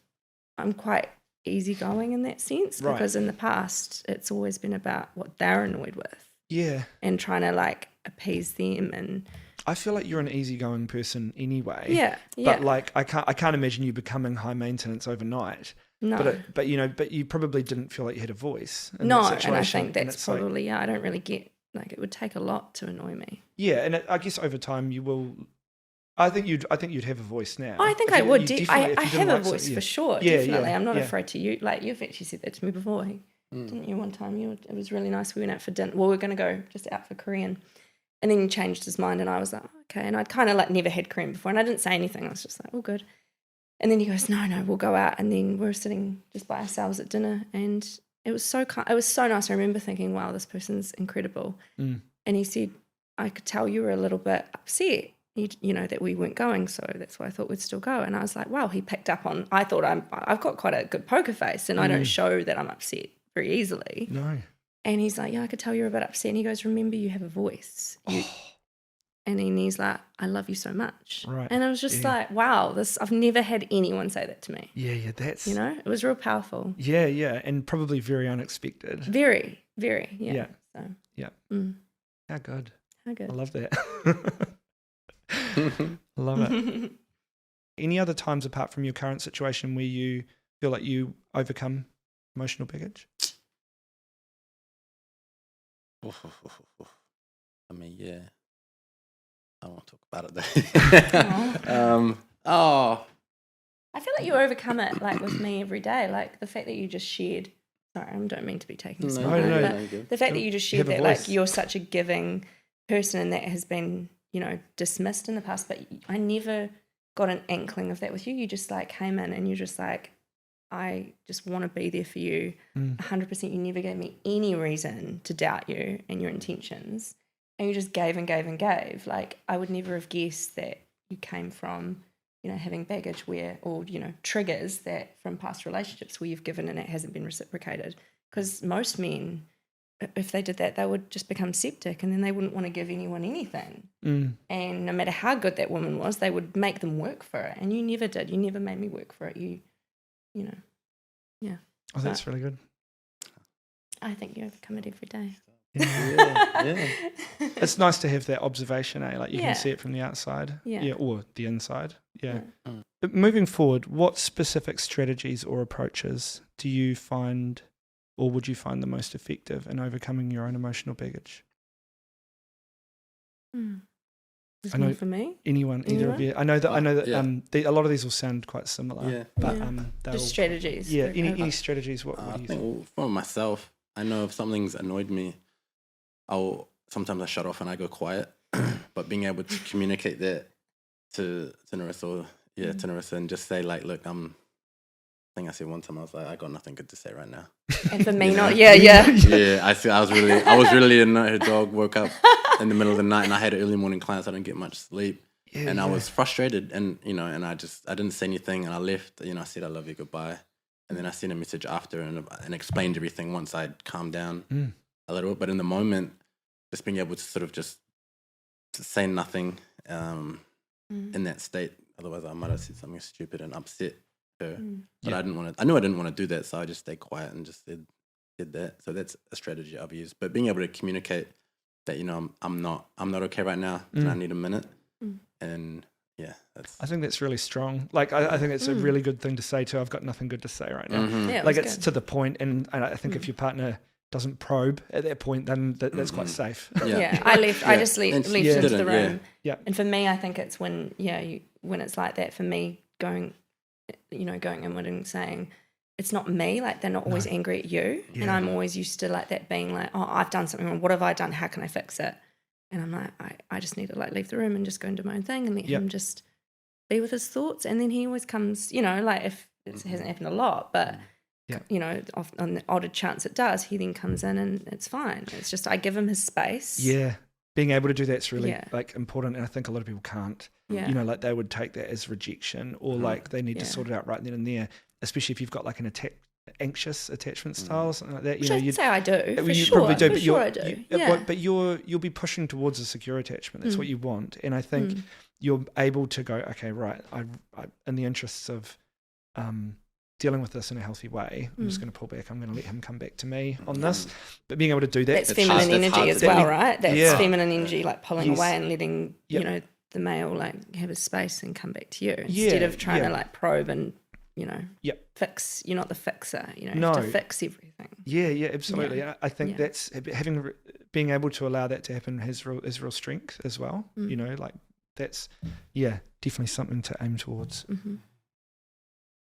I'm quite easygoing in that sense because in the past it's always been about what they're annoyed with. Yeah. And trying to like appease them and... I feel like you're an easygoing person anyway. Yeah. But like I can't imagine you becoming high maintenance overnight. No. But you probably didn't feel like you had a voice in that that situation. And I think that's probably like, I don't really get, like, it would take a lot to annoy me. Yeah, and I guess over time you will. I think you'd have a voice now. I think I would. I have a voice for sure. Yeah, definitely. yeah, I'm not afraid to you. Like, you've actually said that to me before, didn't you? One time, it was really nice. We went out for dinner. Well, we were going to go just out for Korean, and then he changed his mind, and I was like, okay. And I'd kind of like never had Korean before, and I didn't say anything. I was just like, oh, good. And then he goes, no, we'll go out. And then we were sitting just by ourselves at dinner, and it was so it was so nice. I remember thinking, wow, this person's incredible. And he said, I could tell you were a little bit upset, you know, that we weren't going, so that's why I thought we'd still go. And I was like, wow, he picked up on, I thought I've got quite a good poker face, and I don't show that I'm upset very easily. No. And he's like, yeah, I could tell you're a bit upset. And he goes, remember, you have a voice. And then he's like, I love you so much. Right. And I was just like, wow, I've never had anyone say that to me. Yeah, that's... You know, it was real powerful. Yeah, and probably very unexpected. Very, very, yeah. So. Yeah. How good. How good. I love that. I love it. Any other times apart from your current situation where you feel like you overcome emotional baggage? I mean, yeah. I won't talk about it though. I feel like you overcome it, like with me every day. Like the fact that you just shared. Sorry, I don't mean to be taking this. No. The fact that you just shared that, like, you're such a giving person, and that has been, you know, dismissed in the past. But I never got an inkling of that with you. You just like came in and you're just like, I just want to be there for you 100%. You never gave me any reason to doubt you and your intentions. And you just gave and gave and gave. Like, I would never have guessed that you came from, you know, having baggage or, you know, triggers that from past relationships where you've given and it hasn't been reciprocated. Because most men, if they did that, they would just become septic, and then they wouldn't want to give anyone anything. And no matter how good that woman was, they would make them work for it. And you never did. You never made me work for it. You know, yeah. Oh, that's really good. I think you overcome it every day. Yeah. It's nice to have that observation, eh? Like you Yeah. can see it from the outside, Yeah. or the inside, yeah. Mm. But moving forward, what specific strategies or approaches do you find, or would you find the most effective in overcoming your own emotional baggage? Is I know- one for me? Anyone, either of you? I know that. Yeah. A lot of these will sound quite similar. Yeah. But Yeah. they'll, Just strategies. yeah. for Any over- strategies? What I do you think think? for myself, I know if something's annoyed me, sometimes I shut off and I go quiet. But being able to communicate that to Nerissa, to Nerissa, and just say like, look, I think I said one time I was like, I got nothing good to say right now. And for me, You know? not. Yeah. Yeah, I was really annoyed. Her dog woke up in the middle of the night, and I had an early morning class. I didn't get much sleep, and I was frustrated. And and I didn't say anything, and I left. I said I love you, goodbye, and then I sent a message after and explained everything once I'd calmed down a little. But in the moment, just being able to sort of just to say nothing in that state. Otherwise, I might have said something stupid and upset her. But I knew I didn't want to do that, so I just stayed quiet and just said that. So that's a strategy I've used. But being able to communicate that I'm not okay right now, and I need a minute. And I think that's really strong. Like I think it's a really good thing to say too. I've got nothing good to say right now. Yeah, Like was it's good. to the point, and I think if your partner doesn't probe at that point, then that's quite safe. Yeah, I left. I just left And into didn't, the room. Yeah. And for me, I think it's when when it's like that. For me, going inward and saying, it's not me. Like they're not always angry at you, and I'm always used to like that being like, oh, I've done something wrong. What have I done? How can I fix it? And I'm like, I just need to like leave the room and just go and do my own thing and let him just be with his thoughts. And then he always comes, like if it hasn't happened a lot, but. On the odd chance it does, he then comes in and it's fine. It's just I give him his space. Yeah, being able to do that's really like important, and I think a lot of people can't. Yeah. Like they would take that as rejection, or like they need to sort it out right then and there. Especially if you've got like an anxious attachment style or something like that. Which I'd say I do. For you sure. probably do, for but sure I do. But you'll be pushing towards a secure attachment. That's what you want, and I think you're able to go, okay, right. I in the interests of dealing with this in a healthy way, I'm just going to pull back. I'm going to let him come back to me on this. But being able to do that, that's feminine energy as well, right? That's feminine energy, like pulling away and letting the male like have his space and come back to you instead of trying to like probe and fix. You're not the fixer. You have to fix everything. Yeah, absolutely. Yeah. I think that's being able to allow that to happen is real strength as well. Like that's definitely something to aim towards.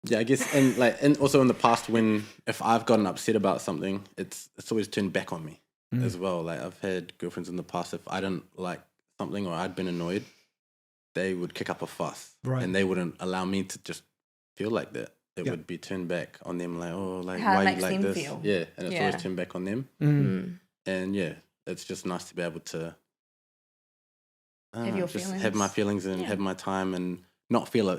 Yeah, I guess, and also in the past, if I've gotten upset about something, it's always turned back on me as well. Like I've had girlfriends in the past, if I didn't like something or I'd been annoyed, they would kick up a fuss, and they wouldn't allow me to just feel like that. It would be turned back on them, like, oh, like how why it you like this? Feel. Yeah, and it's always turned back on them. And it's just nice to be able to have your just feelings. have my feelings and have my time and not feel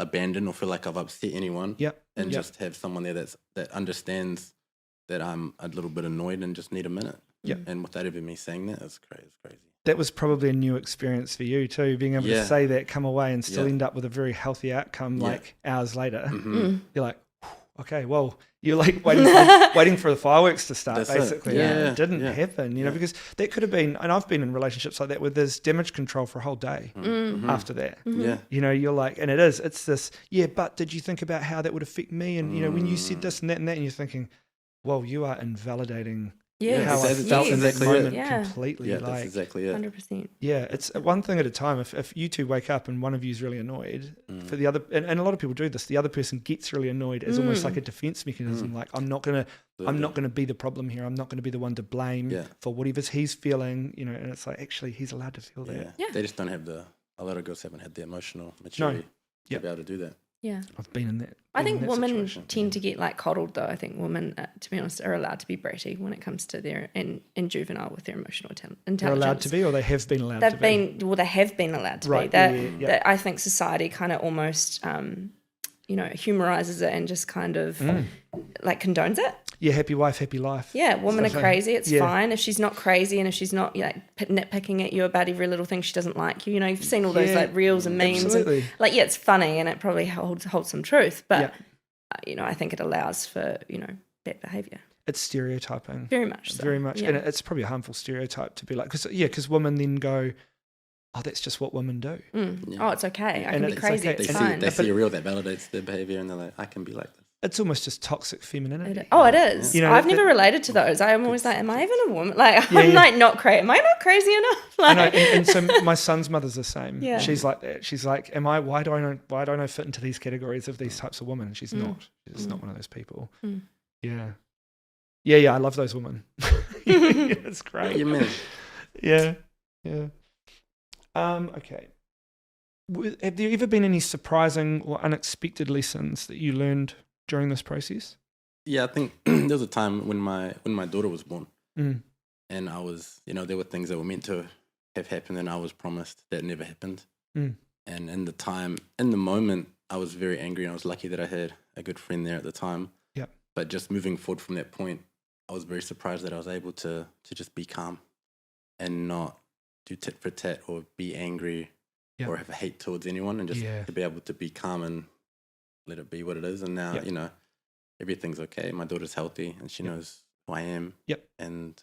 abandoned or feel like I've upset anyone. And just have someone there that understands that I'm a little bit annoyed and just need a minute. And without even me saying that, it's crazy. That was probably a new experience for you too, being able to say that, come away and still end up with a very healthy outcome like hours later. You're like, okay, well, you're like waiting for the fireworks to start. That's basically. it didn't happen, because that could have been, and I've been in relationships like that where there's damage control for a whole day after that. You're like, and it's this, but did you think about how that would affect me? And when you said this and that, and you're thinking, well, you are invalidating how I felt in that moment completely. Yeah, that's exactly it. 100%. Yeah, it's one thing at a time. If you two wake up and one of you is really annoyed, for the other, and a lot of people do this, the other person gets really annoyed as almost like a defense mechanism. Like I'm not gonna be the problem here. I'm not gonna be the one to blame for whatever he's feeling. And it's like actually he's allowed to feel that. Yeah. They just don't have a lot of girls haven't had the emotional maturity to be able to do that. Yeah, I've been in that. I think women situation. tend to get like coddled though. I think women, to be honest, are allowed to be bratty when it comes to their and juvenile with their emotional intelligence. They're allowed to be, or they have been allowed to be. They have been allowed to be. That I think society kind of almost, humorizes it and just kind of like condones it. Yeah, happy wife, happy life. Yeah, women are crazy. It's fine if she's not crazy and if she's not nitpicking at you about every little thing she doesn't like you. You've seen all those like reels and memes. Absolutely. And, it's funny and it probably holds some truth. But I think it allows for bad behaviour. It's stereotyping. Very much so. Very much. Yeah. And it's probably a harmful stereotype to be like, because women then go, oh, that's just what women do. Mm. Yeah. Oh, it's okay. I And can be it's crazy. okay. It's They fine. see a reel that validates their behavior, and they're like, I can be like this. It's almost just toxic femininity. It is. You know, I've never related to those. I'm always like, am I even a woman? Like, I'm yeah. like not crazy. Am I not crazy enough? I Like, know, and so my son's mother's the same. Yeah. She's like that. She's like, why don't I fit into these categories of these types of women? And she's not. She's not one of those people. Mm. Yeah. Yeah, I love those women. It's great. You mean? Yeah. Okay. Have there ever been any surprising or unexpected lessons that you learned during this process? Yeah, I think there was a time when my daughter was born, Mm. and I was, there were things that were meant to have happened, and I was promised that never happened. Mm. And in the moment, I was very angry, and I was lucky that I had a good friend there at the time. Yep. But just moving forward from that point, I was very surprised that I was able to just be calm and not do tit for tat or be angry Yep. or have a hate towards anyone, and just Yeah. to be able to be calm and let it be what it is. And now, Yep. Everything's okay. My daughter's healthy, and she knows who I am. Yep. And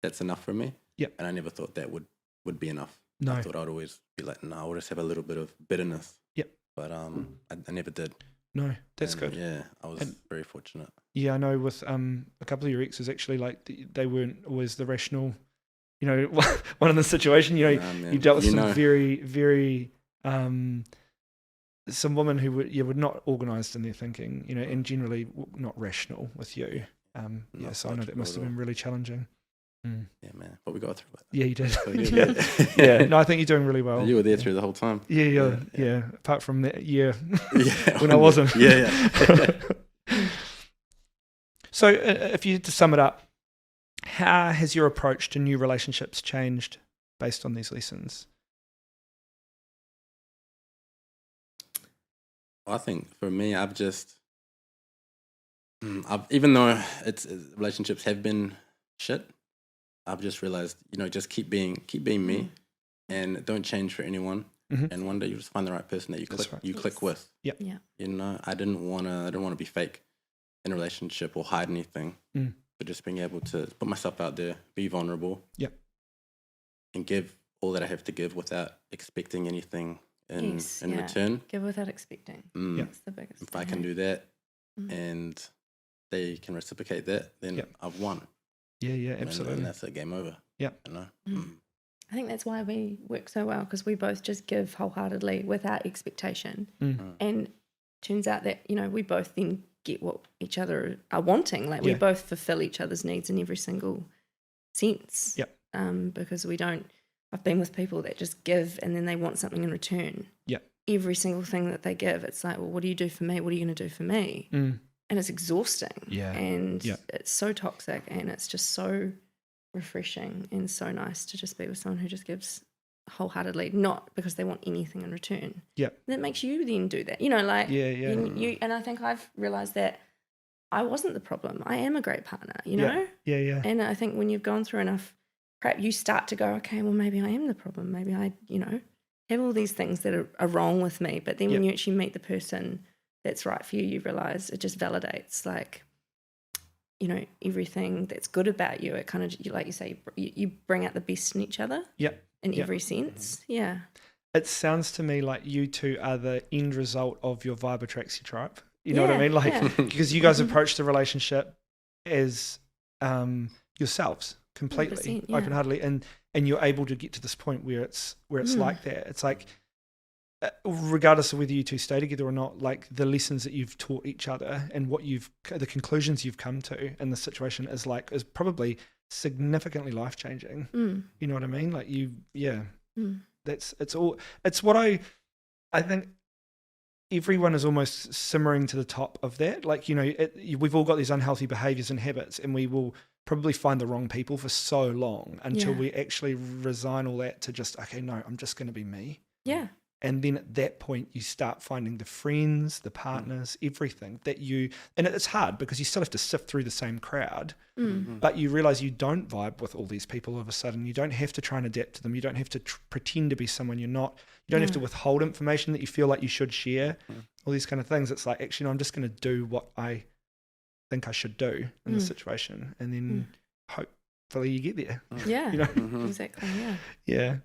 that's enough for me. Yep. And I never thought that would be enough. No. I thought I'd always be like, no, I'll just have a little bit of bitterness. Yep. But I never did. No, that's And, good. Yeah, I was And- very fortunate. Yeah, I know with a couple of your exes, actually, like they weren't always the rational, one in the situation, Nah, you man. dealt with You some know. very, very, some women who were not organised in their thinking, and generally not rational with you. Not So I know that logical must have at been really challenging. Mm. Yeah, man. But we got through it. Yeah, you did. So good, Yeah. No, I think you're doing really well. You were there through the whole time. Yeah. Apart from that year Yeah. when I wasn't. Yeah. So, if you had to sum it up, how has your approach to new relationships changed based on these lessons? I think for me, even though relationships have been shit, I've just realized, just keep being me, and don't change for anyone. Mhm. And one day you just find the right person that you That's click right. click with. Yep. Yeah. I didn't want to be fake in a relationship or hide anything. Mm. But just being able to put myself out there, be vulnerable. Yep. And give all that I have to give without expecting anything in return. Give without expecting. Mm. That's the biggest If I thing, can hey? do that Mm. and they can reciprocate that, then Yep. I've won. Yeah, absolutely. And that's a game over. Yep. Mm. I think that's why we work so well, because we both just give wholeheartedly without expectation. Mm. And turns out that, we both then get what each other are wanting. Like we Yeah. both fulfill each other's needs in every single sense. Yep. Because I've been with people that just give and then they want something in return. Yep. Every single thing that they give, it's like, well, what do you do for me? What are you going to do for me? Mm. And it's exhausting. Yeah. And Yeah. it's so toxic, and it's just so refreshing and so nice to just be with someone who just gives wholeheartedly, not because they want anything in return. Yeah. That makes you then do that. Yeah. You, and I think I've realized that I wasn't the problem. I am a great partner, know? Yeah. And I think when you've gone through enough crap, you start to go, okay, well, maybe I am the problem. Maybe I, have all these things that are wrong with me. But then when you actually meet the person that's right for you, you realize it just validates, like, everything that's good about you. It kind of, like you say, you bring out the best in each other. Yep. In every sense. Yeah. It sounds to me like you two are the end result of your vibe attracts your tribe. You know what I mean? Like, because you guys approach the relationship as yourselves completely, 100%, yeah. open-heartedly, and you're able to get to this point where it's like that. It's like, regardless of whether you two stay together or not, like the lessons that you've taught each other and the conclusions you've come to in the situation is probably significantly life-changing. You know what I mean? Like it's what I think everyone is almost simmering to the top of that. Like, we've all got these unhealthy behaviors and habits, and we will probably find the wrong people for so long until we actually resign all that to just, okay, no, I'm just going to be me. Yeah. And then at that point, you start finding the friends, the partners, everything that and it's hard because you still have to sift through the same crowd, but you realize you don't vibe with all these people all of a sudden. You don't have to try and adapt to them. You don't have to pretend to be someone you're not. You don't have to withhold information that you feel like you should share, all these kind of things. It's like, actually, no, I'm just going to do what I think I should do in this situation, and then hopefully you get there. Yeah, you know? Exactly. Yeah, Yeah.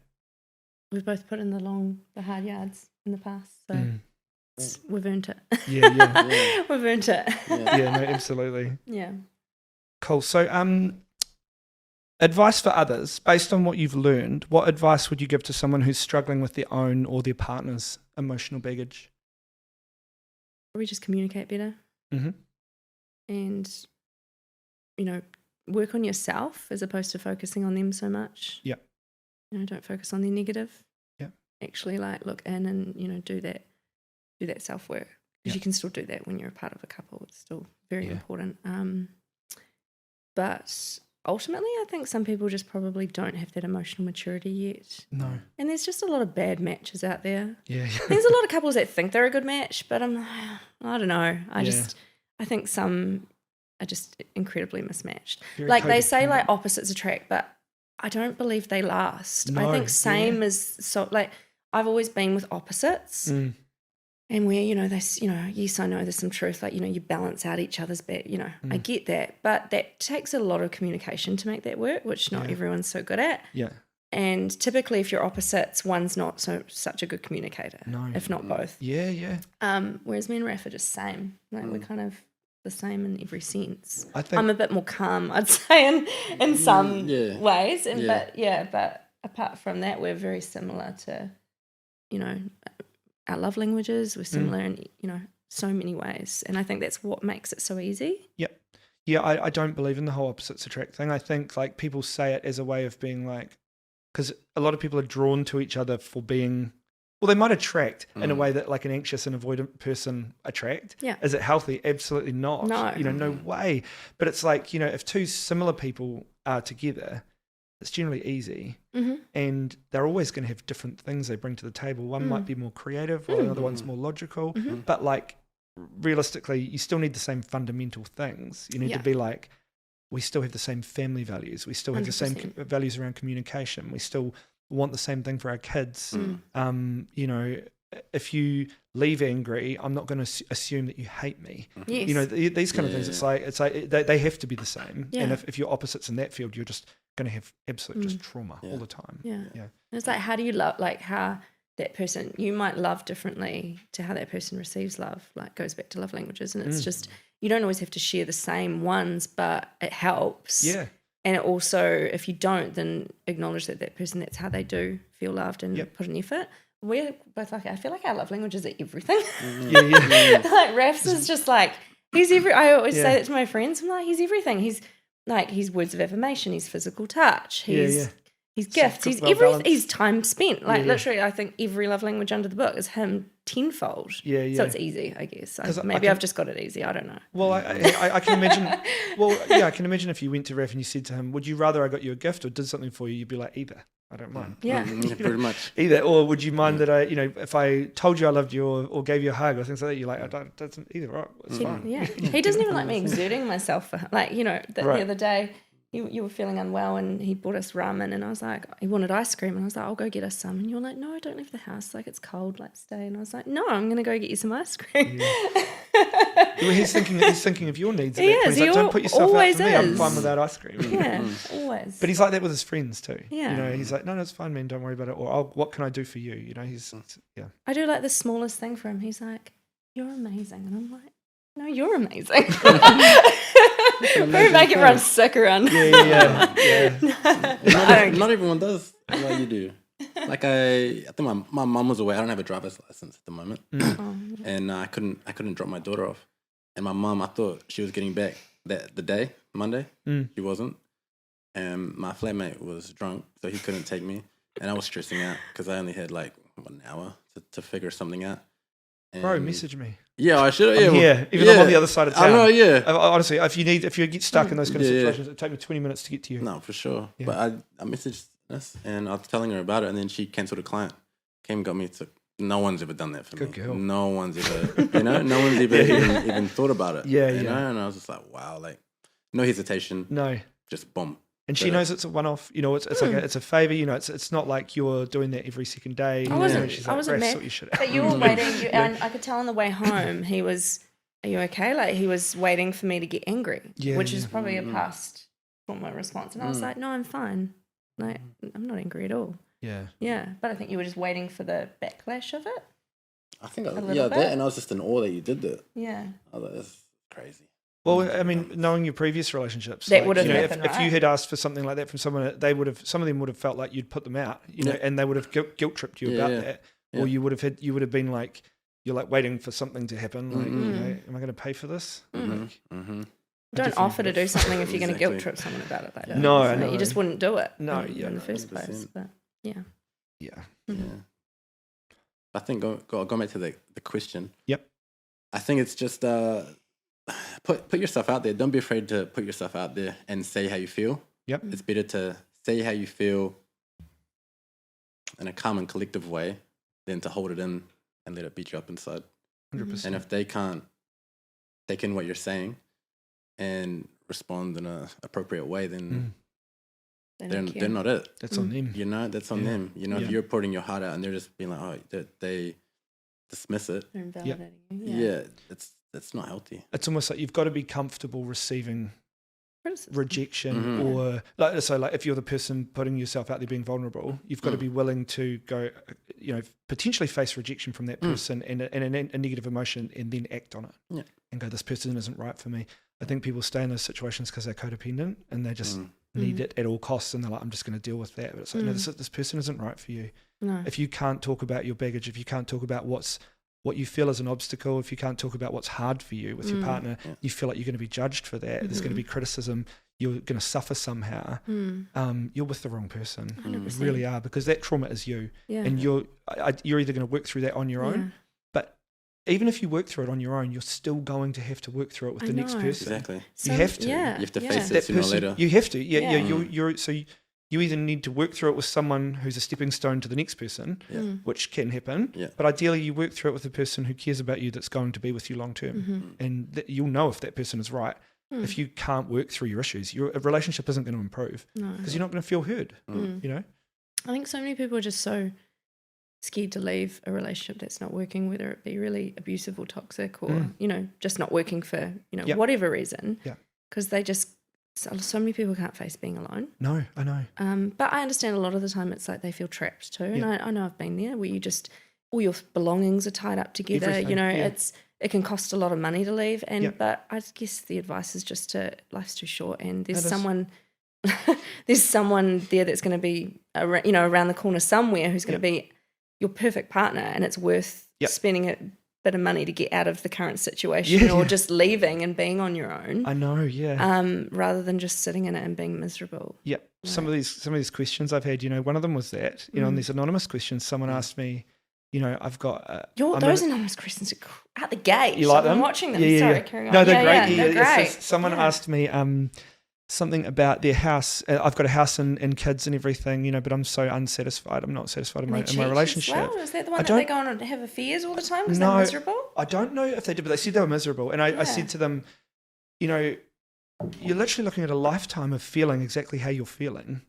We've both put in the hard yards in the past, so we've earned it. Yeah. We've earned it. Yeah, no, absolutely. Yeah. Cool. So, advice for others, based on what you've learned, what advice would you give to someone who's struggling with their own or their partner's emotional baggage? We just communicate better. And, work on yourself as opposed to focusing on them so much. Yeah. Don't focus on the negative. Yeah. Actually, look in and, do that self-work. Because you can still do that when you're a part of a couple. It's still very important. But ultimately, I think some people just probably don't have that emotional maturity yet. No. And there's just a lot of bad matches out there. Yeah. There's a lot of couples that think they're a good match, but I don't know. I think some are just incredibly mismatched. Very they say opposites attract, but I don't believe they last. No, I think same as I've always been with opposites. And where, yes, I know there's some truth, you balance out each other's back, I get that. But that takes a lot of communication to make that work, which not everyone's so good at. Yeah. And typically if you're opposites, one's not such a good communicator, if not both. Yeah. Whereas me and Raph are just same. We're kind of the same in every sense. I think I'm a bit more calm, I'd say, in some ways. But apart from that, we're very similar to, our love languages. We're similar in, so many ways. And I think that's what makes it so easy. Yep. Yeah, I don't believe in the whole opposites attract thing. I think people say it as a way of being because a lot of people are drawn to each other for being, they might attract in a way that an anxious and avoidant person attract. Yeah. Is it healthy? Absolutely not. No. No way. But it's if two similar people are together, it's generally easy, and they're always going to have different things they bring to the table. One might be more creative, while the other one's more logical. But realistically, you still need the same fundamental things. You need to be we still have the same family values. We still have the same values around communication. We still want the same thing for our kids. If you leave angry, I'm not going to assume that you hate me. Yes. These kind of things. It's they have to they have to be the same. Yeah. And if you're opposites in that field, you're just going to have absolute just trauma all the time. Yeah. And it's how do you love, how that person, you might love differently to how that person receives love, goes back to love languages. And it's just, you don't always have to share the same ones, but it helps. Yeah. And it also, if you don't, then acknowledge that person, that's how they do feel loved and put an effort. We're both I feel like our love languages are everything. Raph's is just he's I always say that to my friends. I'm he's everything. He's words of affirmation, he's physical touch, he's gifts, he's everything, he's time spent. Literally, I think every love language under the book is him tenfold. So it's easy, I guess. I've just got it easy. I don't know. Well, I can imagine. I can imagine if you went to Raph and you said to him, "Would you rather I got you a gift or did something for you?" You'd be like, "Either. I don't mind." Yeah, pretty much. Either, or would you mind that if I told you I loved you or gave you a hug or things like that, you're like, I don't. That's either. Right, it's fine. Yeah, he doesn't even like me exerting myself for him. The other day. You were feeling unwell and he bought us ramen and I was like, he wanted ice cream and I was like, I'll go get us some. And you were like, no, don't leave the house. It's cold, stay. And I was like, no, I'm going to go get you some ice cream. Yeah. Well, he's thinking of your needs. He is. He's don't put yourself out for me. I'm fine without ice cream. Yeah, always. But he's like that with his friends too. Yeah. He's like, no, it's fine, man. Don't worry about it. Or what can I do for you? He's I do the smallest thing for him. He's like, you're amazing. And I'm like, no, you're amazing. We make everyone sick around. Not everyone does like you do. I think my mum was away. I don't have a driver's license at the moment, and I couldn't drop my daughter off. And my mum, I thought she was getting back the day Monday. She wasn't, and my flatmate was drunk, so he couldn't take me, and I was stressing out because I only had 1 hour to figure something out. And bro, message me. Yeah, I should. I'm here, even though I'm on the other side of town. I know. Yeah. Honestly, if you get stuck in those kind of situations, it'd take me 20 minutes to get to you. No, for sure. Yeah. But I messaged us and I was telling her about it, and then she cancelled a client. Came and got me to. No one's ever done that for me. Good girl. No one's ever. No one's ever even thought about it. Yeah, you know? And I was just like, wow, no hesitation. No. Just boom. And she knows it's a one-off. It's it's a favor. It's not like you're doing that every second day. I wasn't. She's I wasn't mad. sort your shit out. But you were waiting, and I could tell on the way home he was are you okay? Like he was waiting for me to get angry, which is probably a Mm-hmm. past trauma response. And I was like, no, I'm fine. Like, I'm not angry at all. Yeah. Yeah. But I think you were just waiting for the backlash of it. I think, little bit. that, and I was just in awe that you did that. Yeah. I was like, that's crazy. Well, I mean, knowing your previous relationships, That would have you know, happened, if you had asked for something like that from someone, some of them would have felt like you'd put them out, you know, and they would have guilt tripped you about that, or you would have been like, you're like waiting for something to happen, like, you know, am I going to pay for this? Don't offer to do something if you're going to guilt trip someone about it. Like, No, you just wouldn't do it. No, in the first place. But yeah. I think going back to the question. Yep. I think it's just put yourself out there. Don't be afraid to put yourself out there and say how you feel. Yep. It's better to say how you feel in a calm and collective way than to hold it in and let it beat you up inside. 100%. And if they can't take in what you're saying and respond in an appropriate way, then they're not it. That's on them. You know, that's on them. You know, if you're putting your heart out and they're just being like, oh, they dismiss it. They're invalidating you. Yeah, it's not healthy. It's almost like you've got to be comfortable receiving rejection, Mm-hmm. or like if you're the person putting yourself out there being vulnerable, you've got to be willing to go, you know, potentially face rejection from that person and a negative emotion, and then act on it and go, this person isn't right for me. I think people stay in those situations because they're codependent and they just need it at all costs, and they're like, I'm just going to deal with that. But it's like, no, this person isn't right for you. No. If you can't talk about your baggage, if you can't talk about what you feel is an obstacle, if you can't talk about what's hard for you with your partner, you feel like you're going to be judged for that. There's going to be criticism. You're going to suffer somehow. You're with the wrong person. 100%. You really are, because that trauma is you. Yeah. And you're either going to work through that on your own, but even if you work through it on your own, you're still going to have to work through it with the next person. Exactly. You have to. Yeah. You have to face it That sooner or person, later. you have to. You either need to work through it with someone who's a stepping stone to the next person, which can happen, but ideally you work through it with a person who cares about you, that's going to be with you long term, and you'll know if that person is right. If you can't work through your issues, your relationship isn't going to improve because you're not going to feel heard. You know, I think so many people are just so scared to leave a relationship that's not working, whether it be really abusive or toxic, or you know, just not working for whatever reason, because they just. So many people can't face being alone. No, I know. But I understand a lot of the time it's like they feel trapped too. And I know I've been there, where you just, all your belongings are tied up together. Everything, it can cost a lot of money to leave. But I guess the advice is just life's too short, and there's someone there that's going to be, around the corner somewhere, who's going to be your perfect partner, and it's worth spending a bit of money to get out of the current situation, or just leaving and being on your own. I know, rather than just sitting in it and being miserable. Yeah. Like, some of these questions I've had, one of them was that, on these anonymous questions, someone asked me, I've got those anonymous questions are out the gate. You like them? I'm watching them. Sorry, carry on. No, they're great. They're great. Someone asked me something about their house. I've got a house and kids and everything, but I'm so unsatisfied. I'm not satisfied in my relationship. Well? Is that the one that they go on and have affairs all the time because they're miserable? I don't know if they did, but they said they were miserable. And I said to them, you're literally looking at a lifetime of feeling exactly how you're feeling.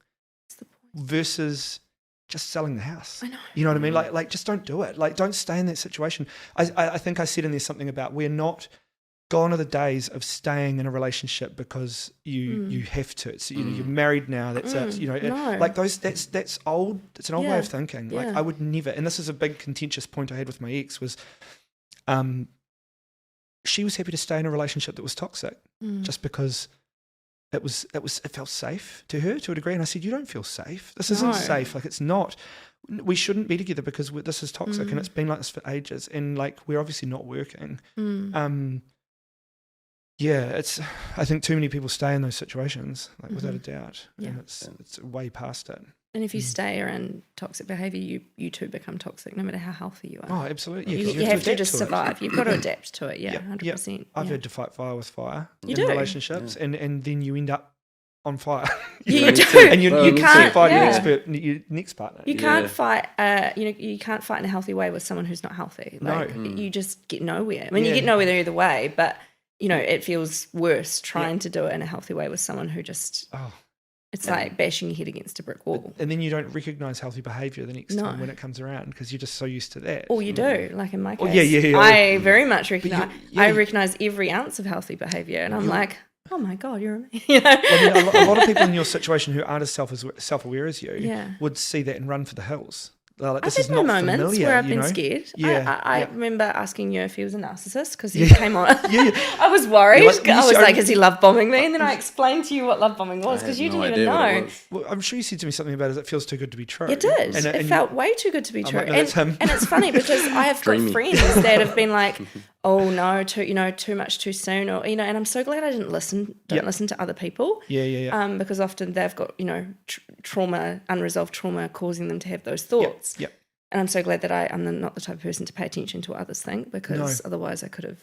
That's the point. Versus just selling the house. I know. You know what I mean? Like just don't do it. Like, don't stay in that situation. I think I said in there something about, we're not... Gone are the days of staying in a relationship because you have to. It's, you're married now. That's it. No. Like those. That's old. It's an old way of thinking. Like I would never. And this is a big contentious point I had with my ex. Was, she was happy to stay in a relationship that was toxic, just because it felt safe to her to a degree. And I said, you don't feel safe. This isn't safe. Like, it's not. We shouldn't be together because this is toxic, and it's been like this for ages. And like, we're obviously not working. I think too many people stay in those situations, like without a doubt, and it's way past it. And if you stay around toxic behaviour, you too become toxic, no matter how healthy you are. Oh, absolutely. You have to just survive. You've got to adapt to it. 100%. I've had to fight fire with fire in do. relationships, and then you end up on fire. You do, and you can't fight your next partner. You can't fight. You can't fight in a healthy way with someone who's not healthy. Like, you just get nowhere. I mean, you get nowhere either way, but. It feels worse trying to do it in a healthy way with someone who just It's like bashing your head against a brick wall. And then you don't recognise healthy behaviour the next time when it comes around because you're just so used to that. Or you do, like in my case. Oh, yeah. I very much recognise. I recognise every ounce of healthy behaviour, and I'm like, oh my God, you're amazing. You know? Well, I mean, a lot of people in your situation who aren't as self-aware as you would see that and run for the hills. Like, I've had my moments where I've been scared. Yeah, I remember asking you if he was a narcissist because he came on. I was worried. I was like, is he love bombing me? And then I explained to you what love bombing was because you didn't even know. Well, I'm sure you said to me something about it feels too good to be true. It did. It felt way too good to be true. Like, no, that's him. And it's funny because I have got friends that have been like, oh no, too much too soon, or and I'm so glad I didn't listen to other people. Because often they've got trauma, unresolved trauma, causing them to have those thoughts. And I'm so glad that I'm not the type of person to pay attention to what others think, because otherwise I could have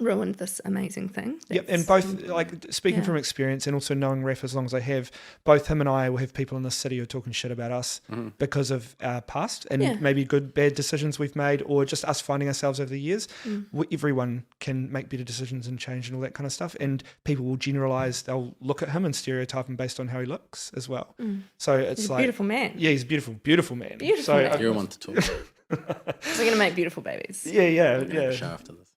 ruined this amazing thing. And both, like, speaking from experience and also knowing Raf as long as I have, both him and I will have people in this city who are talking shit about us because of our past and maybe good, bad decisions we've made, or just us finding ourselves over the years. Everyone can make better decisions and change and all that kind of stuff. And people will generalise, they'll look at him and stereotype him based on how he looks as well. So it's he's like... a beautiful man. Yeah, he's a beautiful man. Beautiful man. You're one to talk. We're going to make beautiful babies. Yeah. Show after this.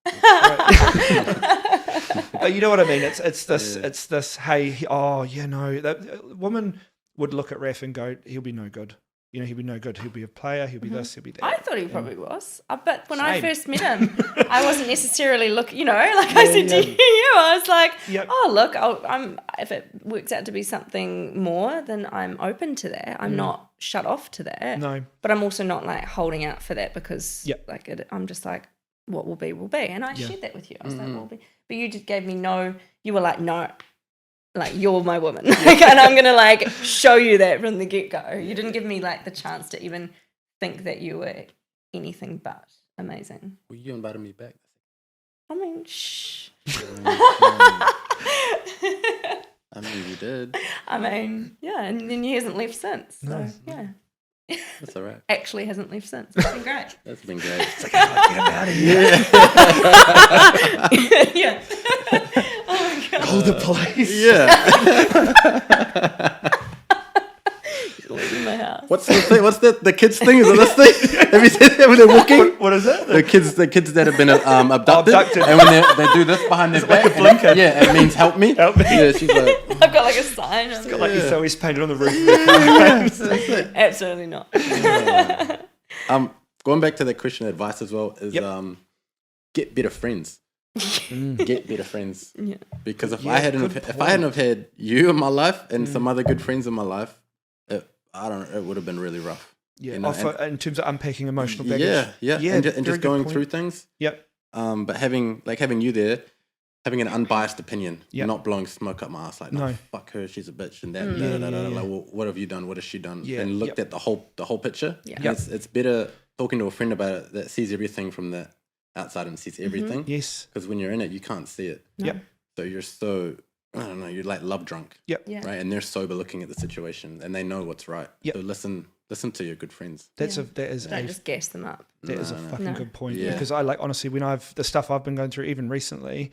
But you know what I mean? It's this. Hey, that woman would look at Raf and go, he'll be no good. He'll be no good. He'll be a player. He'll be this. He'll be that. I thought he probably was, but when I first met him, I wasn't necessarily looking. I said to you, I was like, oh look, if it works out to be something more, then I'm open to that. I'm not shut off to that. No, but I'm also not like holding out for that because I'm just like, what will be, and I shared that with you. I was like, what will be, but you just gave me no. You were like, no. Like, you're my woman, and I'm gonna like show you that from the get-go. You didn't give me like the chance to even think that you were anything but amazing. Well, you invited me back. I mean, shh. I mean, you did. I mean, yeah, and then he hasn't left since. So yeah. That's all right. Actually hasn't left since. It's been great. That's been great. It's like, get him out of here. Yeah. Oh my God. Call the police. Yeah. He's leaving my house. What's the thing? What's the kids thing? Is it this thing? Have you seen that when they're walking? What is it? The kids that have been abducted. And when they do this behind their back, like a blinker. it means help me. Help me. Yeah, she's like, I've got like a sign. It's got like your Zoe's painted on the roof. Absolutely not. Going back to that question, advice as well is get better friends. Get better friends. Yeah. Because if I hadn't have had you in my life and some other good friends in my life, it would have been really rough. Yeah. In terms of unpacking emotional baggage. Yeah. And just going through things. Yep. But having you there, having an unbiased opinion, not blowing smoke up my ass like, no, fuck her, she's a bitch, and that, like, well, what have you done? What has she done? Yeah. And looked at the whole picture. Yeah. It's better talking to a friend about it that sees everything from the outside and sees everything. Yes. Because when you're in it, you can't see it. No. Yep. So you're so, I don't know, you're like love drunk. Yep. Yeah. Right. And they're sober looking at the situation and they know what's right. Yep. So listen to your good friends. Don't just gas them up. That is a fucking good point. Yeah. Because I honestly, when the stuff I've been going through even recently,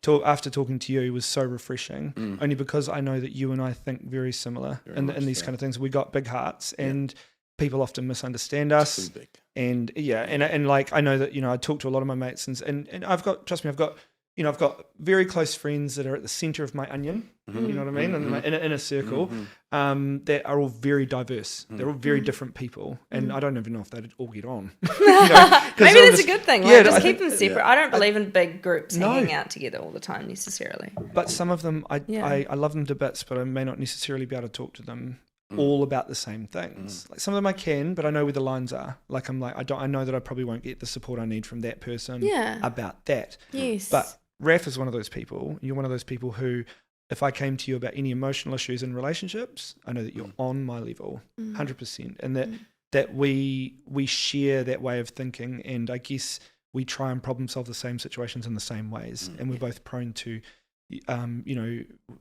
after talking to you was so refreshing. Only because I know that you and I think very similar in these kind of things. We got big hearts and people often misunderstand us. Too big. And and like, I know that, I talk to a lot of my mates and I've got very close friends that are at the center of my onion, you know what I mean? And in a circle, that are all very diverse. They're all very different people. And I don't even know if they'd all get on. Maybe that's a good thing. Like, just keep them separate. Yeah. I don't believe in big groups hanging out together all the time necessarily. But some of them, I love them to bits, but I may not necessarily be able to talk to them all about the same things. Like, some of them I can, but I know where the lines are. Like, I know that I probably won't get the support I need from that person about that. Yes. But Raf is one of those people. You're one of those people who, if I came to you about any emotional issues in relationships, I know that you're on my level, 100%, and that we share that way of thinking, and I guess we try and problem solve the same situations in the same ways, and we're both prone to, we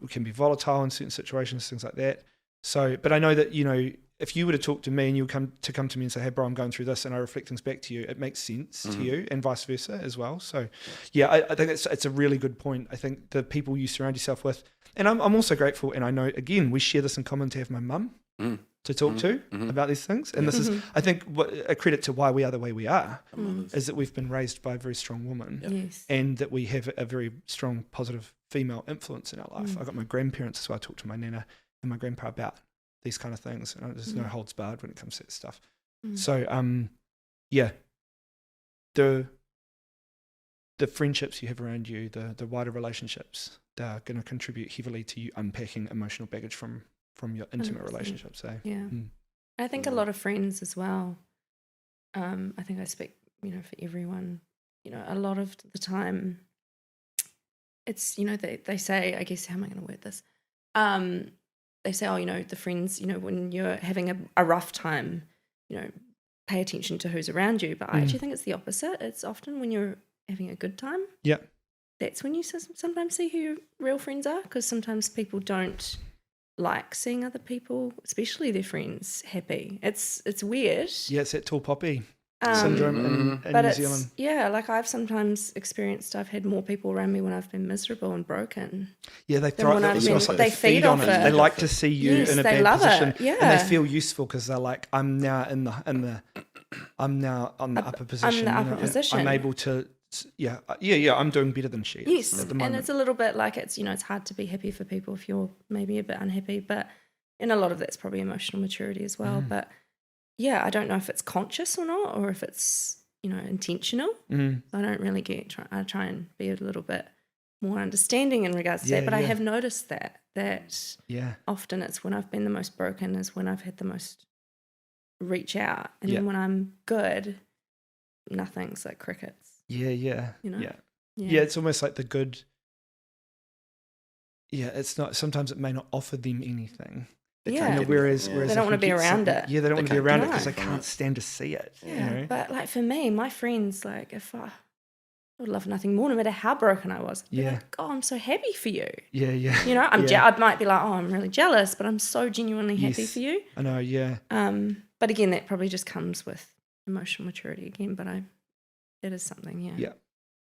can be volatile in certain situations, things like that. So, but I know that, if you were to talk to me and you would come to me and say, hey, bro, I'm going through this, and I reflect things back to you, it makes sense to you, and vice versa as well. So, I think it's a really good point. I think the people you surround yourself with, and I'm also grateful, and I know, again, we share this in common, to have my mum to talk to about these things. And this is, I think, a credit to why we are the way we are, is that we've been raised by a very strong woman, Yes. and that we have a very strong, positive female influence in our life. I got my grandparents as well. I talked to my nana and my grandpa about these kind of things, and there's no holds barred when it comes to that stuff. So the friendships you have around you, the wider relationships, they're going to contribute heavily to you unpacking emotional baggage from your intimate 100%. relationships. Yeah. I think a lot of friends as well. I think I speak, for everyone, a lot of the time it's, they say, I guess, how am I going to word this? They say, the friends, when you're having a rough time, pay attention to who's around you. But I actually think it's the opposite. It's often when you're having a good time. Yeah. That's when you sometimes see who your real friends are, because sometimes people don't like seeing other people, especially their friends, happy. It's weird. Yeah, it's that tall poppy syndrome in New Zealand. Yeah, like I've sometimes experienced, I've had more people around me when I've been miserable and broken. Yeah, they feed off it. They like to see you in a bad position. Yeah. And they feel useful because they're like, I'm now on the upper position. I'm the upper position. I'm able to, I'm doing better than she is. Yes, at the moment. And it's a little bit like it's hard to be happy for people if you're maybe a bit unhappy, but and a lot of that's probably emotional maturity as well. But yeah, I don't know if it's conscious or not, or if it's, intentional. I don't really I try and be a little bit more understanding in regards to that. But I have noticed that often it's when I've been the most broken is when I've had the most reach out. And then when I'm good, nothing's like crickets. Yeah, it's almost like the good. Yeah, it's not. Sometimes it may not offer them anything. Whereas they don't want to be around it. Yeah, they don't want to be around it because they can't stand to see it. Yeah, but like for me, my friends, like if I would love nothing more, no matter how broken I was. Yeah. Like, oh, I'm so happy for you. Yeah. I might be like, oh, I'm really jealous, but I'm so genuinely happy for you. I know. Yeah. But again, that probably just comes with emotional maturity again. But it is something. Yeah.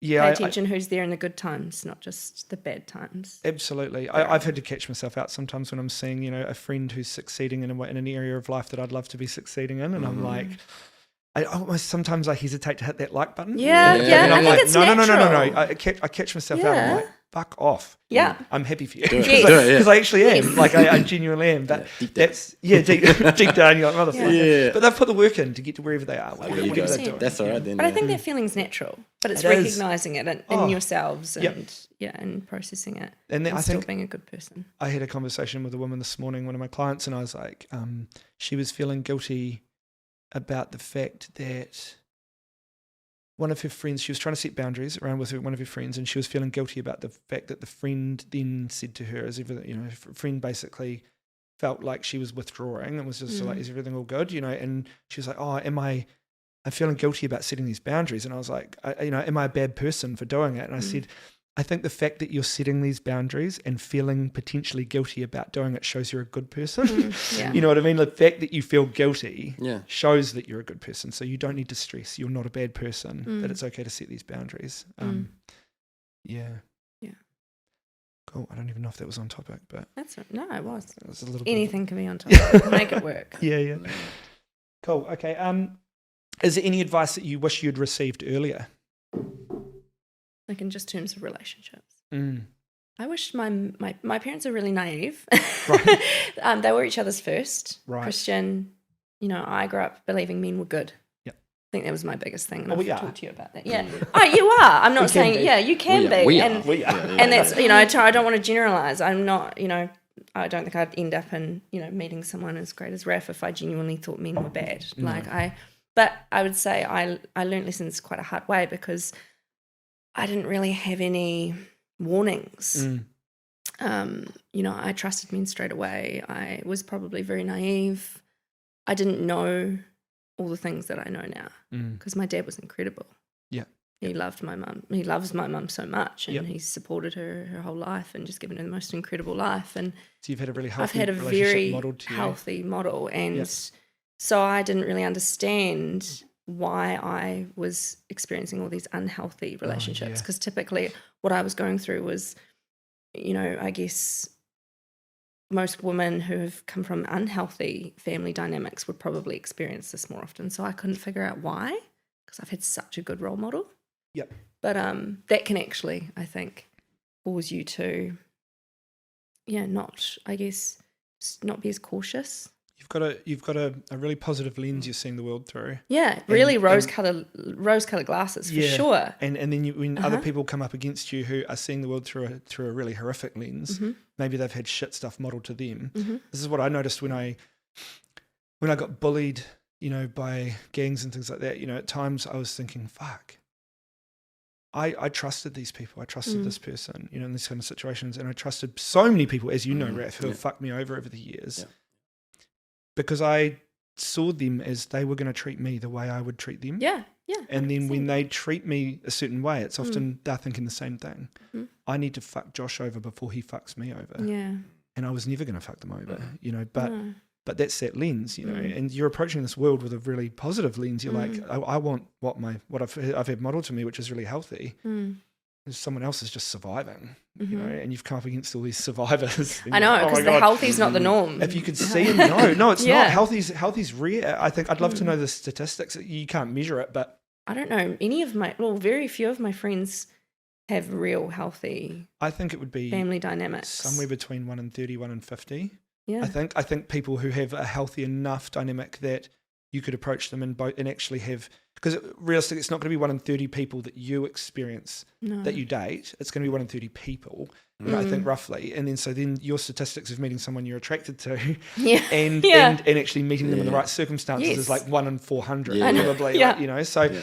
Pay attention who's there in the good times, not just the bad times. Absolutely. I've had to catch myself out sometimes when I'm seeing, a friend who's succeeding in an area of life that I'd love to be succeeding in. And I'm like, sometimes I hesitate to hit that like button. Yeah. And I'm I think like, it's no. I catch myself out. I'm like, fuck off. Yeah. I'm happy for you. Because I actually am. Like, I genuinely am. But deep down, you're like, motherfucker. Yeah. But they've put the work in to get to wherever they are. That's all right then. But I think that feeling's natural. But it's recognising it in yourselves and processing it. And I think being a good person. I had a conversation with a woman this morning, one of my clients, and I was like, she was feeling guilty about the fact that one of her friends, she was trying to set boundaries around with one of her friends, and she was feeling guilty about the fact that the friend then said to her, her friend basically felt like she was withdrawing and was just like, is everything all good? And she was like, oh, I'm feeling guilty about setting these boundaries. And I was like, am I a bad person for doing it? And I said, I think the fact that you're setting these boundaries and feeling potentially guilty about doing it shows you're a good person. You know what I mean? The fact that you feel guilty shows that you're a good person. So you don't need to stress you're not a bad person, that it's okay to set these boundaries. Yeah. Cool. I don't even know if that was on topic, but no, it was. It was a little anything can be on topic. Make it work. Yeah. Cool. Okay. Is there any advice that you wish you'd received earlier? Like in just terms of relationships. I wish my parents are really naive. Right. They were each other's first. Right. Christian, I grew up believing men were good. Yeah. I think that was my biggest thing. And we I've are. talked to you about that. Yeah. Oh, you are. I'm not saying, you can be. We are. And that's, I don't want to generalize. I'm not, I don't think I'd end up in, meeting someone as great as Raph if I genuinely thought men were bad. But I would say I learned lessons quite a hard way because I didn't really have any warnings. I trusted men straight away. I was probably very naive. I didn't know all the things that I know now because my dad was incredible. Yeah. He loved my mum. He loves my mum so much, and Yep. he's supported her whole life and just given her the most incredible life. And So you've had a really I've healthy had a relationship very modeled to you. healthy model, and Yep. so I didn't really understand why I was experiencing all these unhealthy relationships, yeah. because typically what I was going through was, I guess most women who have come from unhealthy family dynamics would probably experience this more often. So I couldn't figure out why, because I've had such a good role model. Yep. But that can actually, I think, cause you to, not be as cautious. You've got a really positive lens you're seeing the world through. Yeah, really rose-colored glasses for sure. And then when other people come up against you who are seeing the world through a really horrific lens, maybe they've had shit stuff modeled to them. This is what I noticed when I got bullied, by gangs and things like that. At times I was thinking, fuck. I trusted these people. I trusted this person, in these kind of situations, and I trusted so many people, as you know, Raph, who have fucked me over the years. Yeah. Because I saw them as they were going to treat me the way I would treat them. Yeah. And then when they treat me a certain way, it's often they're thinking the same thing. I need to fuck Josh over before he fucks me over. Yeah. And I was never going to fuck them over, but that's that lens, and you're approaching this world with a really positive lens. You're like, I want what I've had modeled to me, which is really healthy. Someone else is just surviving, and you've come up against all these survivors. I know, because the healthy's not the norm. If you could see it, no, it's not. Healthy's rare. I think I'd love to know the statistics. You can't measure it, but I don't know. Very few of my friends have real healthy. I think it would be family dynamics somewhere between 1 in 30, 1 in 50. Yeah, I think people who have a healthy enough dynamic that you could approach them and actually have, because realistically, it's not going to be 1 in 30 people that you experience that you date. It's going to be 1 in 30 people, I think, roughly. And then your statistics of meeting someone you're attracted to, and actually meeting them in the right circumstances is like 1 in 400, probably. So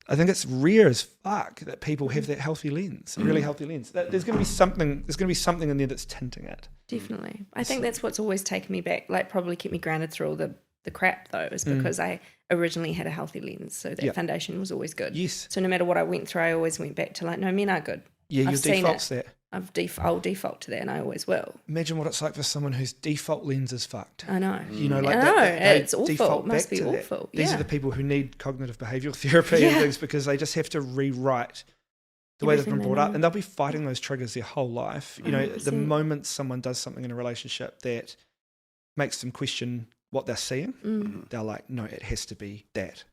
I think it's rare as fuck that people have that healthy lens, a really healthy lens. There's going to be something in there that's tinting it. Definitely. I think that's what's always taken me back, like probably kept me grounded through all the crap though, is because I originally had a healthy lens. So that foundation was always good. Yes. So no matter what I went through, I always went back to no, men are good. Yeah, your default's that. I'll default to that, and I always will. Imagine what it's like for someone whose default lens is fucked. I know. It's awful. It must be awful. These are the people who need cognitive behavioural therapy and things, because they just have to rewrite the way they've been brought up, and they'll be fighting those triggers their whole life. The moment someone does something in a relationship that makes them question what they're seeing, they're like, no, it has to be that.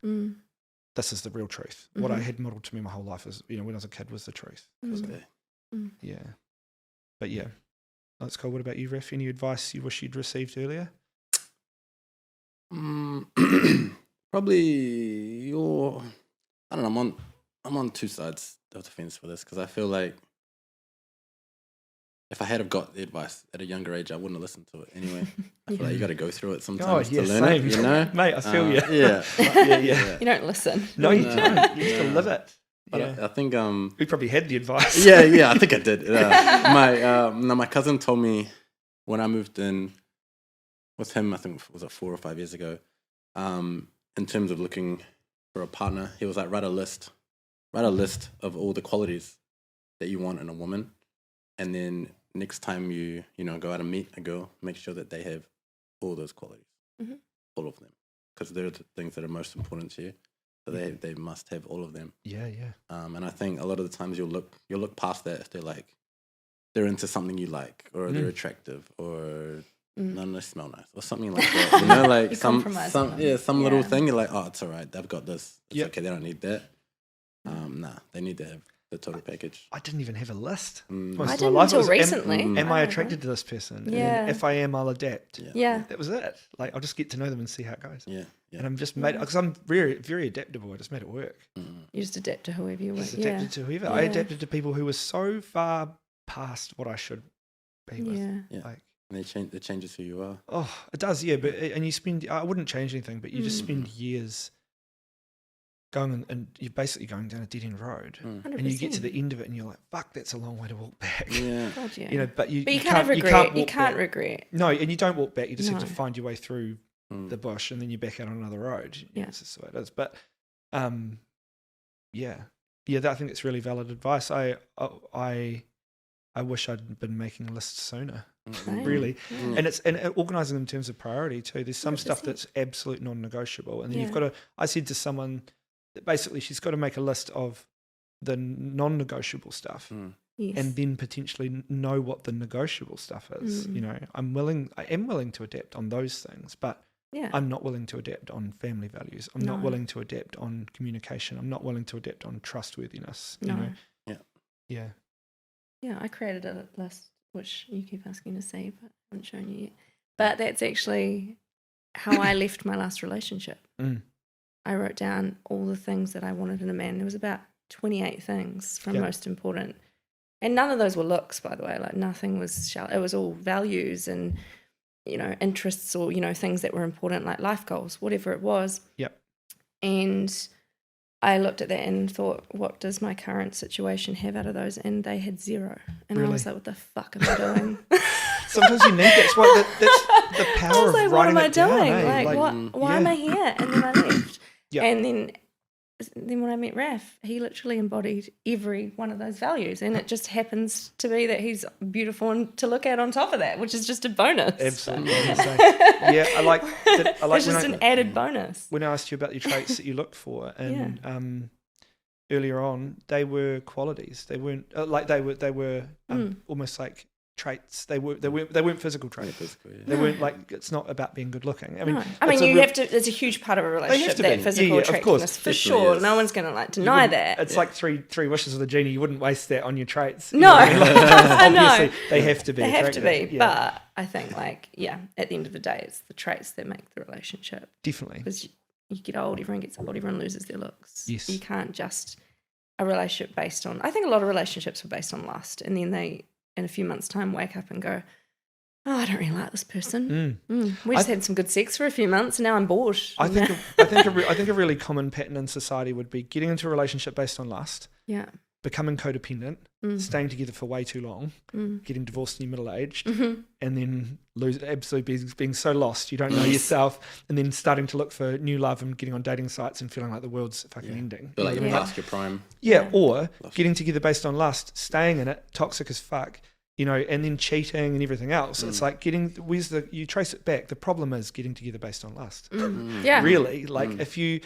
This is the real truth. What I had modelled to me my whole life is, when I was a kid, was the truth. Yeah. But yeah, that's cool. What about you, Ref? Any advice you wish you'd received earlier? Probably I don't know, I'm on two sides of the fence for this, because I feel like if I had have got the advice at a younger age, I wouldn't have listened to it anyway. I feel like you got to go through it sometimes to learn it, Mate, I feel you. Yeah. You don't listen. No, you don't. You just live it. But I think we probably had the advice. Yeah, I think I did. My cousin told me when I moved in with him, I think was it 4 or 5 years ago. In terms of looking for a partner, he was like, write a list of all the qualities that you want in a woman, and then next time you go out and meet a girl, make sure that they have all those qualities, all of them, because they're the things that are most important to you. So they must have all of them. Yeah. And I think a lot of the times you'll look past that if they're into something you like, or they're attractive, or none they smell nice, or something like that. Like some little thing. You're like, oh, it's all right. They've got this. It's okay. They don't need that. They need to have the total package. I didn't even have a list. I didn't until recently. Am I attracted to this person? Yeah. And if I am, I'll adapt. Yeah. That was it. Like, I'll just get to know them and see how it goes. Yeah. And I'm just made, because I'm very, very adaptable. I just made it work. You just adapt to whoever you want. Just adapted to whoever. I adapted to people who were so far past what I should be with. Yeah. Like, and it changes who you are. Oh, it does, yeah. And you spend, I wouldn't change anything, but you just spend years going and you're basically going down a dead end road, and you get to the end of it and you're like, fuck, that's a long way to walk back. Yeah. God, yeah. But you can't regret. You can't regret. No, and you don't walk back. You just have to find your way through the bush, and then you're back out on another road. It's just the way it is. But I think it's really valid advice. I wish I'd been making lists sooner. Really. And organising them in terms of priority too. There's some 100%. Stuff that's absolute non-negotiable, and then you've got to. I said to someone that basically she's got to make a list of the non-negotiable stuff, and then potentially know what the negotiable stuff is. You know, I am willing to adapt on those things, but I'm not willing to adapt on family values. I'm not willing to adapt on communication. I'm not willing to adapt on trustworthiness. You know? Yeah, I created a list, which you keep asking to see, but I haven't shown you yet. But that's actually how I left my last relationship. I wrote down all the things that I wanted in a man. There was about 28 things from most important. And none of those were looks, by the way. Like nothing was shallow. It was all values and, you know, interests or, you know, things that were important, like life goals, whatever it was. Yep. And I looked at that and thought, what does my current situation have out of those? And they had 0. And I was like, what the fuck am I doing? Sometimes you need that's the power of writing it down. What am I doing? Why am I here? And then I left. And then when I met Raph, he literally embodied every one of those values, and it just happens to be that he's beautiful and to look at on top of that, which is just a bonus. Absolutely. I like it's just an added bonus. When I asked you about your traits that you looked for, and earlier on, they were qualities. They weren't they were almost like traits. They weren't physical traits. They weren't like, it's not about being good looking. I mean, you have to. It's a huge part of a relationship, that physical attractiveness, for sure. No one's going to like deny that. It's like three wishes of the genie. You wouldn't waste that on your traits. No, obviously they have to be. They have to be. Yeah. But I think, at the end of the day, it's the traits that make the relationship. Definitely, because you get old, everyone gets old, everyone loses their looks. Yes, you can't just a relationship based on. I think a lot of relationships are based on lust, and then they, in a few months' time, wake up and go, oh, I don't really like this person. We just had some good sex for a few months, and now I'm bored. I think a really common pattern in society would be getting into a relationship based on lust, becoming codependent, staying together for way too long, getting divorced in your middle aged, and then being so lost you don't know yourself, and then starting to look for new love and getting on dating sites and feeling like the world's fucking ending. Feel like you're past your prime. Or getting together based on lust, staying in it, toxic as fuck, you know, and then cheating and everything else. It's like you trace it back. The problem is getting together based on lust. Really, if you,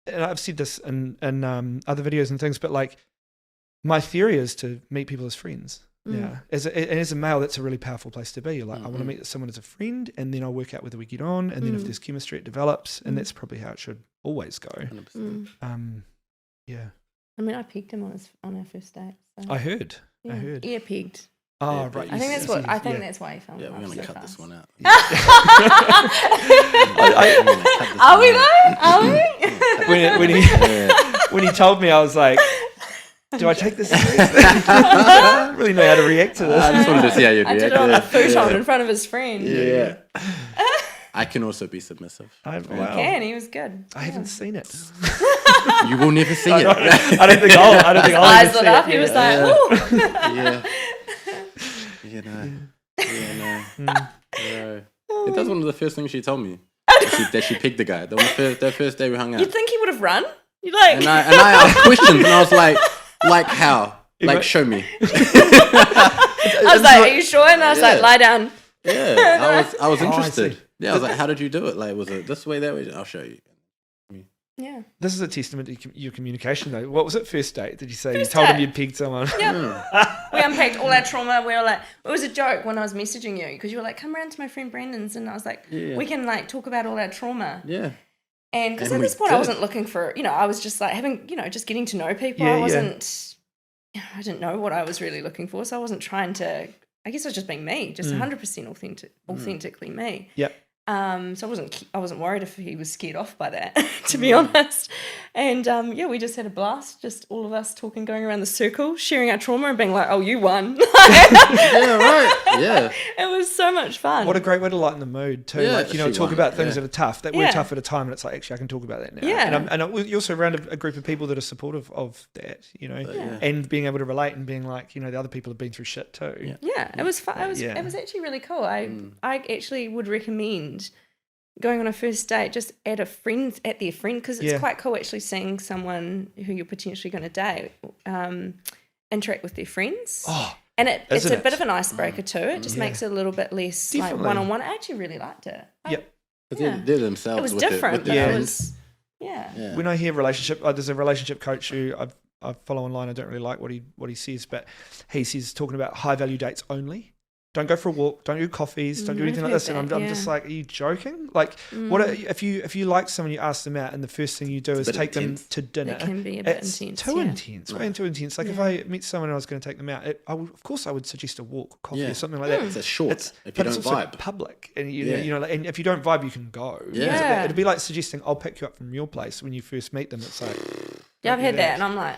and I've said this in other videos and things, but like, my theory is to meet people as friends. Yeah, as a male, that's a really powerful place to be. You're like, I want to meet someone as a friend, and then I'll work out whether we get on, and then if there's chemistry, it develops, and that's probably how it should always go. 100%. I mean, I pegged him on our first date. So. I heard. Ear pegged. Oh, right. I think that's why he fell in love. We're going to so cut fast. this one out. Are we though? When he told me, I was like, do I take this seriously? I don't really know how to react to this. I just wanted to see how you'd react. I did it on a futon in front of his friend. Yeah. I can also be submissive. He can. He was good. I haven't seen it. You will never see it. I don't think I'll. His eyes lit up. He was like, ooh. No. That was one of the first things she told me. That she picked the guy. The first day we hung out. You'd think he would have run. You'd like. And I asked questions, and I was like how? Like, show me. I was like, are you sure? And I was like, lie down. Yeah, I was interested. I was like, how did you do it? Like, was it this way, that way? I'll show you. Yeah. This is a testament to your communication, though. What was it, first date? Did you say you told him you'd pegged someone? Yeah. We unpacked all our trauma. We were like, it was a joke when I was messaging you, because you were like, come around to my friend Brandon's, and I was like, we can like talk about all our trauma. Yeah. And because at this point I wasn't looking for, I was just like having, just getting to know people. I wasn't, I didn't know what I was really looking for, so I wasn't trying to. I guess I was just being me, just 100% authentically me. Yep. So I wasn't worried if he was scared off by that, to be honest. And we just had a blast, just all of us talking, going around the circle, sharing our trauma and being like, oh, you won. Yeah, right. Yeah. It was so much fun. What a great way to lighten the mood too. Yeah, talk about things that are tough, that were tough at a time, and it's like, actually I can talk about that now. Yeah. And you're also around a group of people that are supportive of that, and being able to relate and being like, the other people have been through shit too. Yeah, it was fun. It was actually really cool. I actually would recommend going on a first date, just at their friend, because it's Yeah. quite cool actually seeing someone who you're potentially going to date interact with their friends. Oh, and it's isn't a it? bit of an icebreaker too. It just Yeah. makes it a little bit less like Definitely. one-on-one. I actually really liked it. Yep. But Yeah. they're themselves. It was with different, With but their it friends. was, yeah. When I hear relationship, there's a relationship coach who I follow online. I don't really like what he says, but he says talking about high value dates only. Don't go for a walk. Don't do coffees. Don't do I've anything like heard this. And that, I'm just like, are you joking? Like, what if you like someone, you ask them out, and the first thing you do is bit take intense. them to dinner. It can be a bit It's intense. too yeah. intense, way too intense. Like if I meet someone and I was going to take them out, of course I would suggest a walk, or coffee, or something like that. It's a short. If you But it's don't also vibe. public, and Yeah. and if you don't vibe, you can go. Yeah. It'd be like suggesting I'll pick you up from your place when you first meet them. It's like, Yeah, I've don't had do that, and I'm like,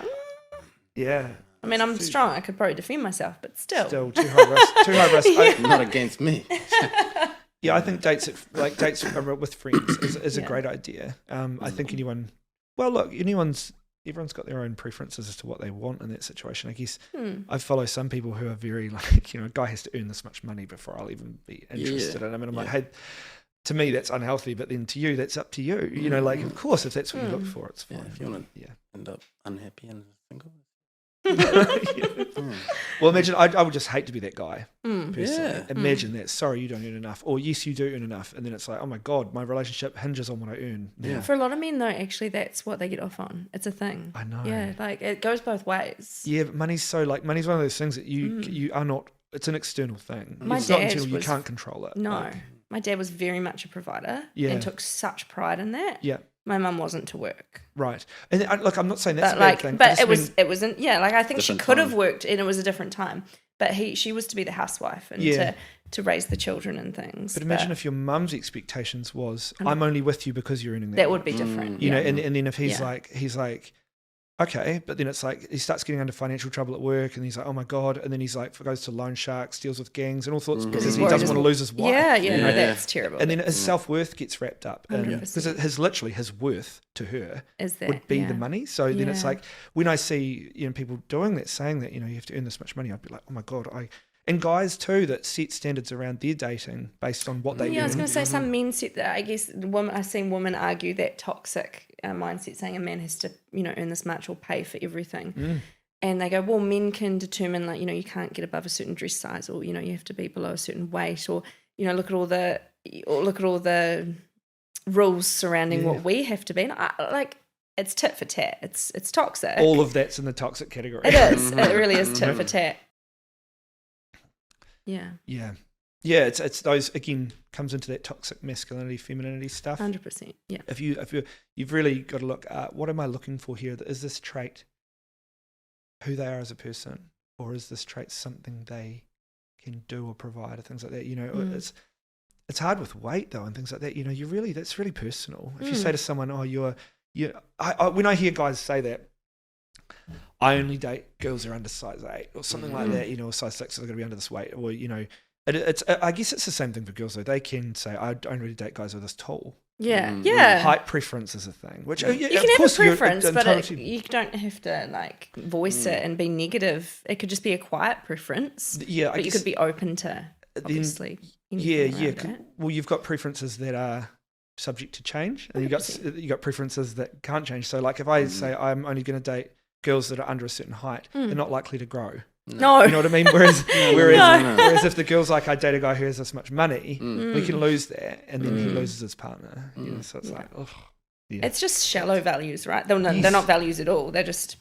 yeah. I mean, I'm strong. I could probably defend myself, but still. Still too high risk. Too high risk. Not against me. I think dates with friends is a Yeah. great idea. I think everyone's got their own preferences as to what they want in that situation. I guess I follow some people who are very like, a guy has to earn this much money before I'll even be interested in him. And I'm like, hey, to me that's unhealthy, but then to you that's up to you. Like of course if that's what you look for, it's fine. Yeah, if you want to end up unhappy and single. Well, imagine I would just hate to be that guy. Personally. Yeah. Imagine that. Sorry, you don't earn enough, or yes, you do earn enough, and then it's like, oh my god, my relationship hinges on what I earn. Yeah. For a lot of men, though, actually, that's what they get off on. It's a thing. I know. Yeah, like it goes both ways. Yeah, but money's one of those things that you are not. It's an external thing. My It's not dad until you was- can't control it. No, Like, my dad was very much a provider Yeah. and took such pride in that. yeah. My mum wasn't to work. Right. And look, I'm not saying that's But a bad like, thing. I but just it mean- wasn't. Yeah, like I think she Different could have time. worked, and it was a different time. But she was to be the housewife and Yeah. to raise the children and things. But imagine if your mum's expectations was, I'm only with you because you're earning that. that would be different. You know, yeah. and then if he's Yeah. like, okay, but then it's like he starts getting under financial trouble at work, and he's like, oh my god, and then he's like goes to loan sharks, deals with gangs and all sorts because he's he worried doesn't as want to well. lose his wife. Yeah, you yeah, know? no, that's terrible. And then his self-worth gets wrapped up in 100%. because his worth to her Is that would be yeah. the money. So then it's Yeah. like when I see people doing that, saying that you have to earn this much money, I'd be like, oh my god, and guys too that set standards around their dating based on what they Yeah, I was earn. going to say some men set that. I guess I've seen women argue that toxic mindset, saying a man has to, earn this much or pay for everything. And they go, well, men can determine, like, you can't get above a certain dress size, or you have to be below a certain weight, or look at all the rules surrounding what we have to be. And it's tit for tat. It's toxic. All of that's in the toxic category. It is. It really is tit for tat. Yeah. Yeah. Yeah, it's those again comes into that toxic masculinity, femininity stuff. 100%. Yeah. If you've really got to look at what am I looking for here? Is this trait who they are as a person, or is this trait something they can do or provide, or things like that? It's hard with weight though and things like that. That's really personal. If you say to someone, oh, when I hear guys say that, I only date girls that are under size 8 or something like that, or size 6, so they're going to be under this weight, or I guess it's the same thing for girls though. They can say, I don't really date guys who are this tall. Yeah. Yeah. Height preference is a thing, which You can have a preference, but you don't have to voice it and be negative. It could just be a quiet preference. Yeah, but you could be open to obviously. Well, you've got preferences that are subject to change, and you got preferences that can't change. So, like if I say I'm only going to date girls that are under a certain height, they're not likely to grow. No. You know what I mean? Whereas if the girl's like, I date a guy who has this much money, we can lose that, and then he loses his partner. So it's like, it's just shallow values, right? They're not values at all. They're just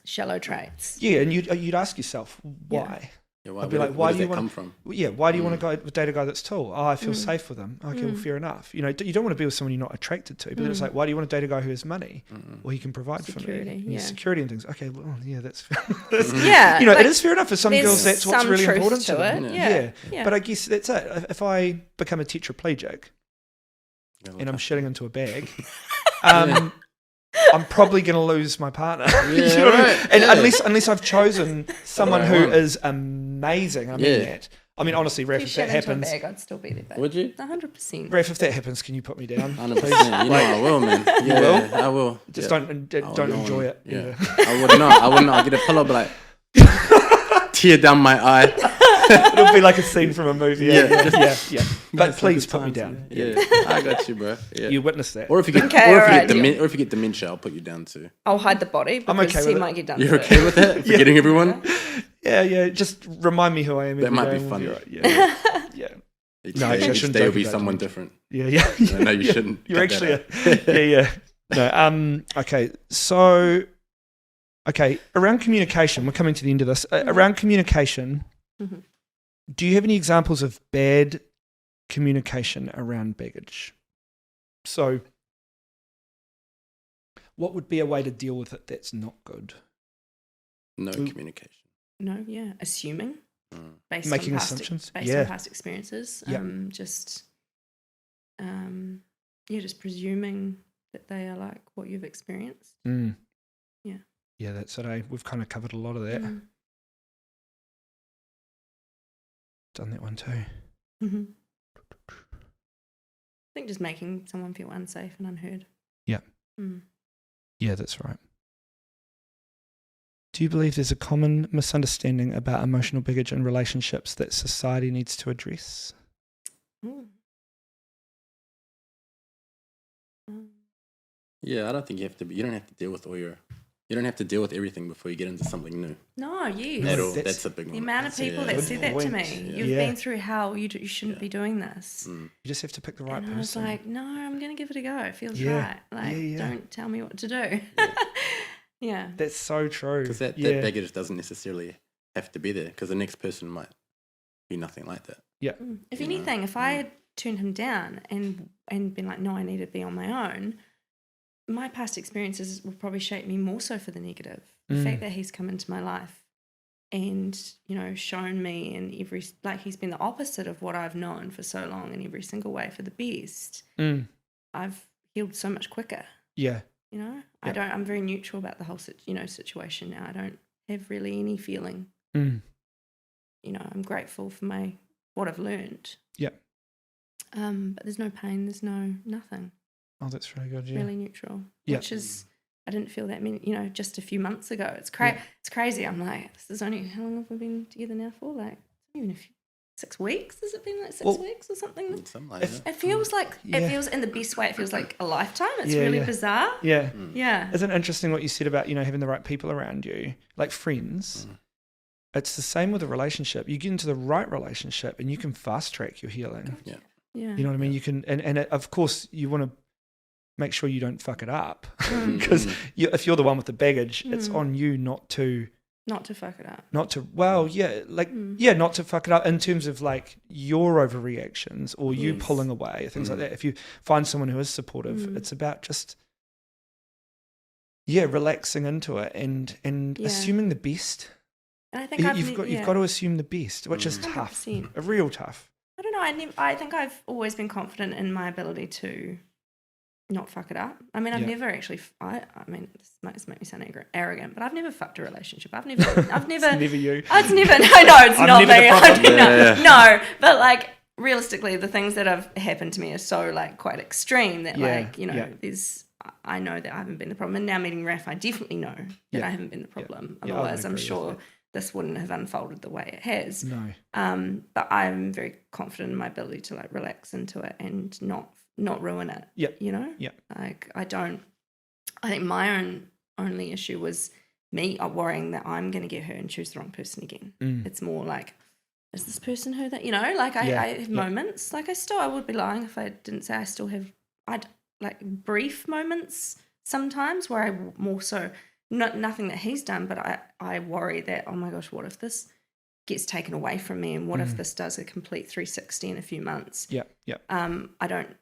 shallow traits. Yeah, and you'd ask yourself why. Yeah, I'd be like, why do you want come from? Yeah, why do you want to date a guy that's tall? Oh, I feel safe with him. Okay, well, fair enough. You don't want to be with someone you're not attracted to. But then it's like, why do you want to date a guy who has money? Well, he can provide Security, for me. yeah. Security and things. Okay, well, yeah, that's Yeah, it is fair enough for some girls. That's what's some really truth important to to them. it. Yeah. But I guess that's it. If I become a tetraplegic and I'm shitting into a bag, I'm probably going to lose my partner. You know what I mean? And unless I've chosen someone who is amazing. I mean that. I mean, honestly, Raph, if that happens, I'd still be there. Would you? 100%. Raph, if that happens, can you put me down? 100%. I will, man. You will? I will. Just don't enjoy it. Yeah. I would not. I'll get a pillow, but tear down my eye. It'll be like a scene from a movie. Yeah. But please put me down. Yeah, I got you, bro. Yeah. You witnessed that. Or if you get, Okay, or if you get dementia, I'll put you down too. I'll hide the body because I'm okay with he it. might get done. You're okay with that? Forgetting everyone? Yeah. Just remind me who I am. That every might day be and we'll funny. right. Yeah. No, actually, I each shouldn't day will joke be about someone dementia. different. Yeah. No, you shouldn't. You're cut actually that out. No. Okay. So, around communication, we're coming to the end of this. Around communication, do you have any examples of bad communication around baggage? So, what would be a way to deal with it that's not good? No communication. No, assuming. Based Making on past, assumptions? based on past experiences. Just presuming that they are like what you've experienced. Yeah, that's it. We've kind of covered a lot of that. Done that one too. I think just making someone feel unsafe and unheard. Yeah, that's right. Do you believe there's a common misunderstanding about emotional baggage in relationships that society needs to address? Yeah, I don't think you don't have to deal with you don't have to deal with everything before you get into something new. No, yes. That's a big one. The amount of people that said that to me. You've been through hell. You shouldn't be doing this. You just have to pick the right person. I was like, no, I'm going to give it a go. It feels right. Like, don't tell me what to do. Yeah. That's so true. Because that baggage doesn't necessarily have to be there because the next person might be nothing like that. Yeah. If anything, if I had turned him down and been like, no, I need to be on my own, my past experiences will probably shape me more so for the negative. The fact that he's come into my life and, shown me in he's been the opposite of what I've known for so long in every single way for the best. I've healed so much quicker. Yeah. I'm very neutral about the whole situation now. I don't have really any feeling. I'm grateful for what I've learned. Yeah. But there's no pain, there's nothing. Oh, that's really good. Yeah. Really neutral. Which is, I didn't feel that many, just a few months ago. It's crazy. I'm like, this is only, how long have we been together now for? Like, even a few, 6 weeks? Has it been like 6 weeks or something? Something like that. It feels like, it feels in the best way, it feels like a lifetime. It's really bizarre. Yeah. Yeah. Isn't it interesting what you said about, having the right people around you, like friends? It's the same with a relationship. You get into the right relationship and you can fast track your healing. Yeah. You know what I mean? You can, and of course you want to make sure you don't fuck it up because if you're the one with the baggage, it's on you not to fuck it up. Not to fuck it up in terms of like your overreactions or you pulling away, things like that. If you find someone who is supportive, it's about just relaxing into it and assuming the best. And I think you've got to assume the best, which is 100%. tough, real tough. I don't know. I think I've always been confident in my ability to not fuck it up. I mean, I've never actually. I mean, this might make me sound arrogant, but I've never fucked a relationship. I've never. It's never you. It's never. No, it's I'm not never me. No, but like realistically, the things that have happened to me are so like quite extreme that there's. I know that I haven't been the problem, and now meeting Raph, I definitely know that I haven't been the problem. Otherwise, I'm sure this wouldn't have unfolded the way it has. No. But I'm very confident in my ability to like relax into it and not ruin it. Yeah. Yeah. Like I think my only issue was me worrying that I'm going to get hurt and choose the wrong person again. It's more like, is this person who that, I have moments, like I would be lying if I didn't say I still have, I'd like brief moments sometimes where I more so, nothing that he's done, but I worry that, oh my gosh, what if this gets taken away from me and what if this does a complete 360 in a few months? Yeah. I don't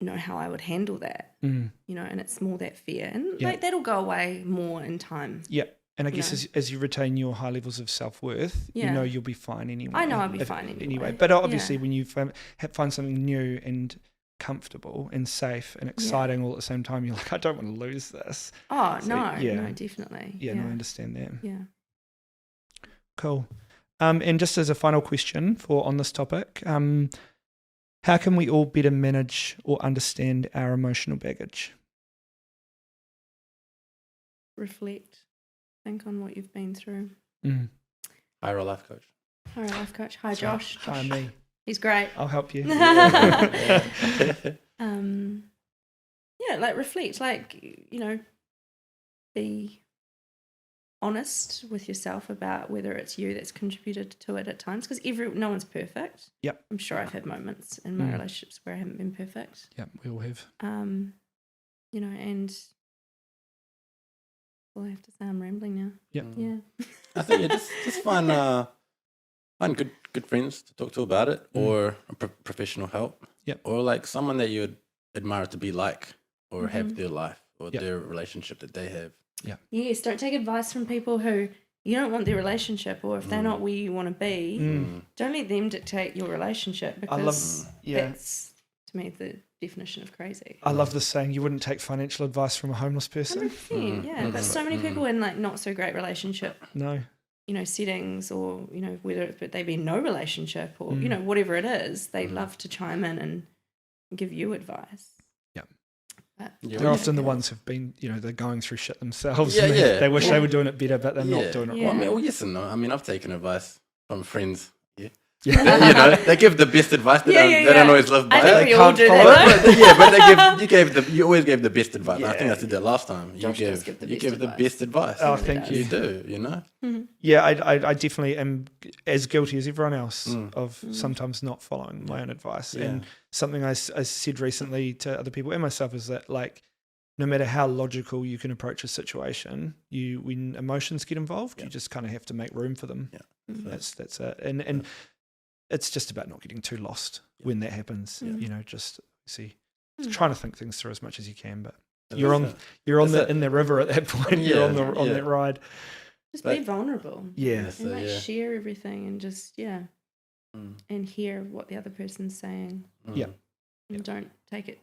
know how I would handle that, and it's more that fear, and like that'll go away more in time. Yeah, and I guess as you retain your high levels of self-worth, you'll be fine anyway. I know I'll be fine anyway. But obviously when you find something new and comfortable and safe and exciting all at the same time, you're like, I don't want to lose this. No, definitely. Yeah, no, I understand that. Yeah. Cool. And just as a final question on this topic, how can we all better manage or understand our emotional baggage? Reflect. Think on what you've been through. Hire a life coach. Hi, life coach. Hi, Josh. Hi, me. He's great. I'll help you. Like reflect, like, be honest with yourself about whether it's you that's contributed to it at times, because no one's perfect. Yep. I'm sure I've had moments in my relationships where I haven't been perfect. Yep, we all have. And all I have to say, I'm rambling now. Yep. Yeah. I think just find good friends to talk to about it, or professional help. Yep. Or like someone that you would admire to be like, or have their life, or their relationship that they have. Yeah. Yes, don't take advice from people who you don't want their relationship, or if they're not where you want to be, don't let them dictate your relationship, because that's, to me, the definition of crazy. I love this saying, you wouldn't take financial advice from a homeless person. 100%, yeah. But so many people in like not so great relationship settings, or whether they be no relationship, or whatever it is, they love to chime in and give you advice. They're often the ones who've been, they're going through shit themselves. Yeah, and they wish they were doing it better, but they're not doing it Well, right. yes and no. I mean, I've taken advice from friends. Yeah. They give the best advice. They don't always live by it. I think we all do But you always gave the best advice. Yeah. I think I said that last time. Josh does give the best advice. Oh, thank you. You do, Mm-hmm. Yeah, I definitely am as guilty as everyone else of sometimes not following my own advice. Yeah. And something I said recently to other people and myself is that, like, no matter how logical you can approach a situation, when emotions get involved, you just kind of have to make room for them. Yeah. That's it. And it's just about not getting too lost when that happens. Just trying to think things through as much as you can, but you're in the river at that point. You're on that ride. Just be vulnerable. Yeah. And share everything, and just and hear what the other person's saying. Yeah. And don't take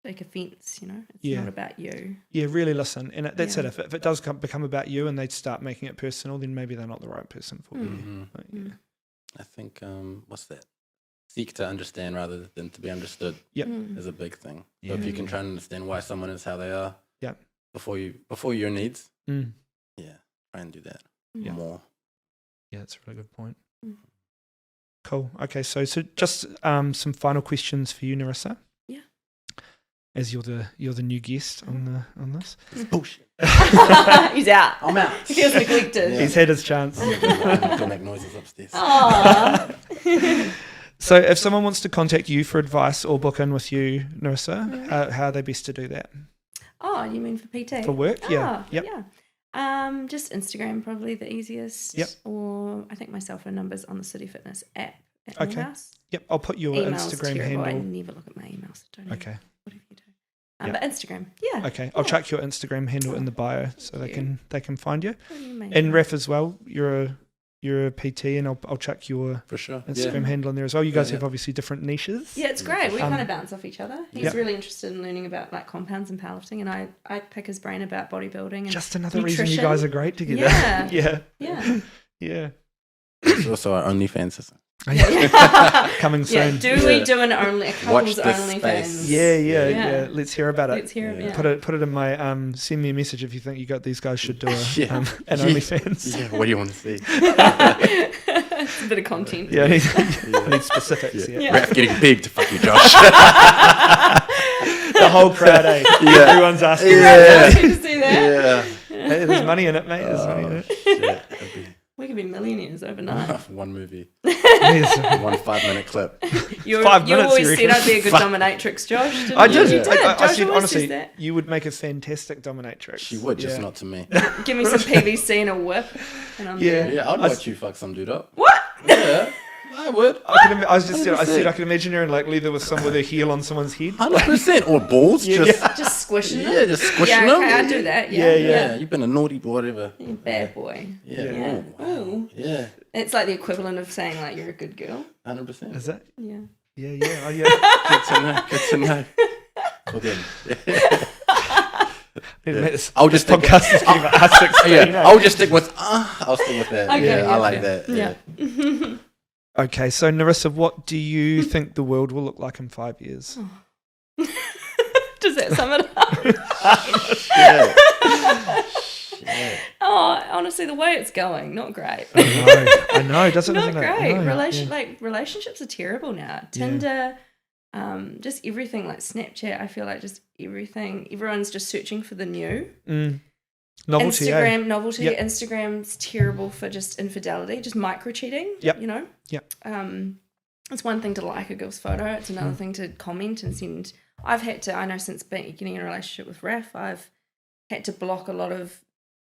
offense, It's not about you. Yeah, really listen. And that's it. If it does become about you and they start making it personal, then maybe they're not the right person for you. But, I think, what's that? Seek to understand rather than to be understood is a big thing. So if you can try and understand why someone is how they are before your needs, try and do that more. Yeah, that's a really good point. Cool. Okay, so just some final questions for you, Nerissa. Yeah. As you're the new guest on this. It's bullshit. He's out. I'm out. He feels neglected. He's had his chance. I'm going to make noises upstairs. Aww. So if someone wants to contact you for advice or book in with you, Nerissa, how are they best to do that? Oh, you mean for PT? For work? Yeah. Yep. Yeah. Just Instagram, probably the easiest. Yep. Or I think my cell phone number's on the City Fitness app at Okay. Millhouse. Yep, I'll put your Email's Instagram terrible. I handle. never look at my emails. So don't Okay. Whatever you do. But Instagram, yeah. Okay, I'll chuck your Instagram handle in the bio so they can find you. Amazing. And Ref as well, you're a PT, and I'll chuck your For sure. Instagram handle in there as well. You guys Yeah. have obviously different niches. Yeah, it's great. We kind of bounce off each other. He's Yep. really interested in learning about like compounds and powerlifting, and I pick his brain about bodybuilding and Just another nutrition. reason you guys are great together. Yeah. yeah. Yeah. It's also our OnlyFans. Coming soon. We do a couples Watch this OnlyFans? space. Yeah. Let's hear about it. Let's hear it. Yeah. Put it in my send me a message if you think these guys should do an OnlyFans. Yeah, what do you want to see? It's a bit of content. Yeah, I need specifics. Yeah. Ref getting big to fuck you, Josh. The whole crowd, eh? Yeah. Everyone's asking. Yeah. To see that. Hey, there's money in it, mate. There's money in it. Shit. We could be millionaires overnight. One movie. Yes. 1 5-minute clip. You 5 minutes, always you said reckon? I'd be a good dominatrix, Josh. Didn't I you? did. You did. I Josh said, always says honestly, that. you would make a fantastic dominatrix. She would, just not to me. Give me some PVC and a whip, and I'm there. Yeah, I'd watch you fuck some dude up. What? Yeah, I would. I said I could imagine her in like leather with her heel on someone's head. 100%. Or balls. Just squishing them. Yeah, just squishing Yeah, them. okay, I'd do that. Yeah. You've been a naughty boy, whatever. You bad boy. Yeah. Oh, wow. Ooh. Yeah. It's like the equivalent of saying like you're a good girl. 100%. Is that? Yeah. Yeah. Oh, yeah. Good to know. Well then. I'll just podcast is getting about 16. I'll just stick with. I'll stick with that. Okay, I like that. Yeah. Okay, so Nerissa, what do you think the world will look like in 5 years? Does that sum it up? Oh, honestly, the way it's going, not great. I know. Doesn't not think great. Like, Relationships are terrible now. Tinder, just everything like Snapchat. I feel like just everything. Everyone's just searching for the new. Novelty. Instagram, novelty. Yep. Instagram's terrible for just infidelity, just micro cheating. Yep. You know. Yep. It's one thing to like a girl's photo. It's another thing to comment and send. I've had to. I know since getting in a relationship with Raph, I've had to block a lot of,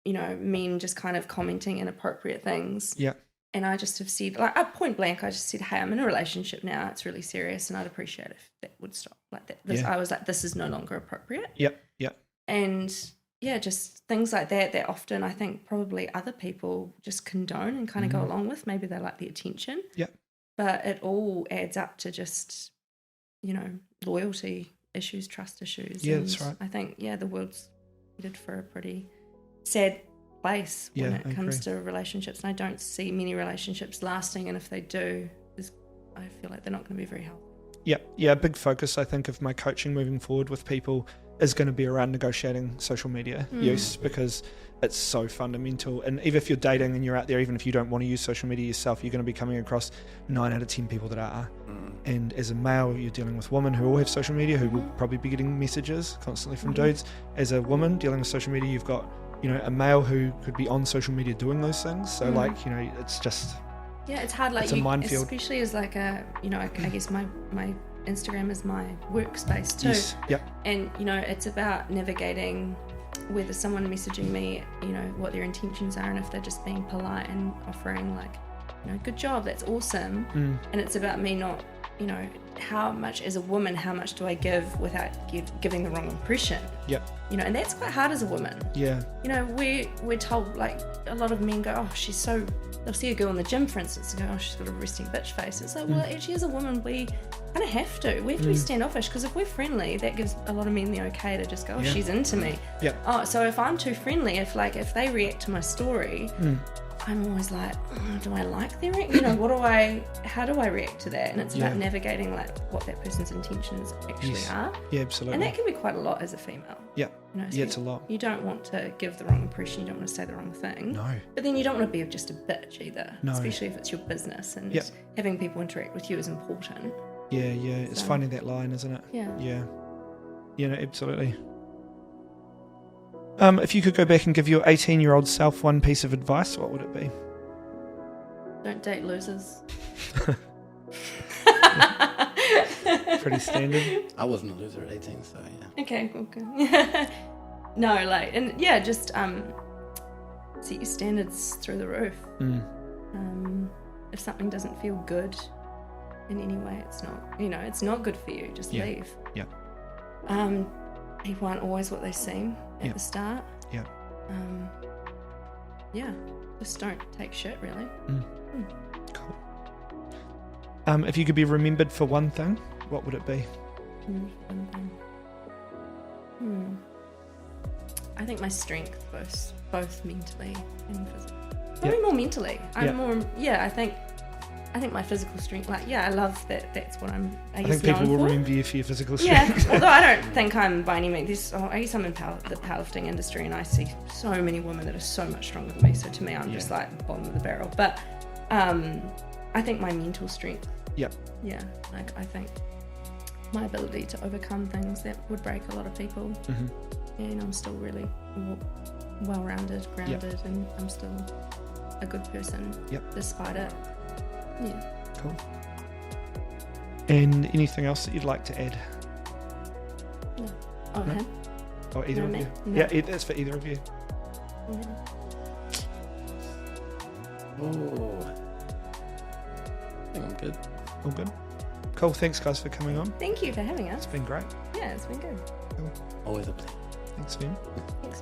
men just kind of commenting inappropriate things. Yeah. And I just have said, like, at point blank, I just said, hey, I'm in a relationship now. It's really serious, and I'd appreciate if that would stop. Like that. I was like, this is no longer appropriate. Yep. And yeah, just things like that often I think probably other people just condone and kind of go along with. Maybe they like the attention. Yep. But it all adds up to just, loyalty issues, trust issues. Yeah, and that's right. I think, the world's headed for a pretty sad place when it comes to relationships. And I don't see many relationships lasting. And if they do, I feel like they're not going to be very healthy. Yeah. A big focus, I think, of my coaching moving forward with people is going to be around negotiating social media use, because it's so fundamental. And even if you're dating and you're out there, even if you don't want to use social media yourself, you're going to be coming across 9 out of 10 people that are. And as a male, you're dealing with women who all have social media, who will probably be getting messages constantly from dudes. As a woman dealing with social media, you've got, a male who could be on social media doing those things. So it's just... Yeah, it's hard. Like it's a minefield. Especially as like a, I guess my Instagram is my workspace too. Yes. Yep. And, it's about navigating whether someone messaging me, what their intentions are, and if they're just being polite and offering like, good job, that's awesome. And it's about me not, how much as a woman, how much do I give without giving the wrong impression? Yep. And that's quite hard as a woman. Yeah. We're told, like, a lot of men go, oh, she's so... They'll see a girl in the gym, for instance, and go, oh, she's got a resting bitch face. It's like, well, actually, as a woman, we kind of have to. We have to be standoffish, because if we're friendly, that gives a lot of men the okay to just go, oh, she's into me. Yeah. Oh, so if I'm too friendly, if they react to my story, I'm always like, oh, do I like their react? How do I react to that? And it's about navigating like what that person's intentions actually are. Yeah, absolutely. And that can be quite a lot as a female. Yeah. So it's a lot. You don't want to give the wrong impression. You don't want to say the wrong thing. No. But then you don't want to be just a bitch either. No. Especially if it's your business and having people interact with you is important. Yeah. It's finding that line, isn't it? Yeah. Yeah. No, absolutely. If you could go back and give your 18-year-old self one piece of advice, what would it be? Don't date losers. Pretty standard. I wasn't a loser at 18, so yeah. Okay, no, just set your standards through the roof. If something doesn't feel good in any way, it's not, it's not good for you. Just leave. Yeah. People aren't always what they seem at the start. Yeah. Just don't take shit, really. Cool. If you could be remembered for one thing, what would it be? I think my strength, both mentally and physically. Probably more mentally. I think my physical strength, I love that. That's what I guess think people known will for. remember you for your physical strength. Yeah, although I don't think I'm by any means. I guess I'm in the powerlifting industry, and I see so many women that are so much stronger than me. So to me, I'm just like bottom of the barrel. But I think my mental strength. Yep. Yeah, I think my ability to overcome things that would break a lot of people. And I'm still really well-rounded, grounded, and I'm still a good person. Yep. Despite it. Yeah. Cool. And anything else that you'd like to add? No. Oh, no? Him? Or either of me? you? No. Yeah, it's for either of you. Oh, I think I'm good. All good? Cool. Thanks, guys, for coming on. Thank you for having us. It's been great. Yeah, it's been good. Always a pleasure. Thanks, man. Thanks.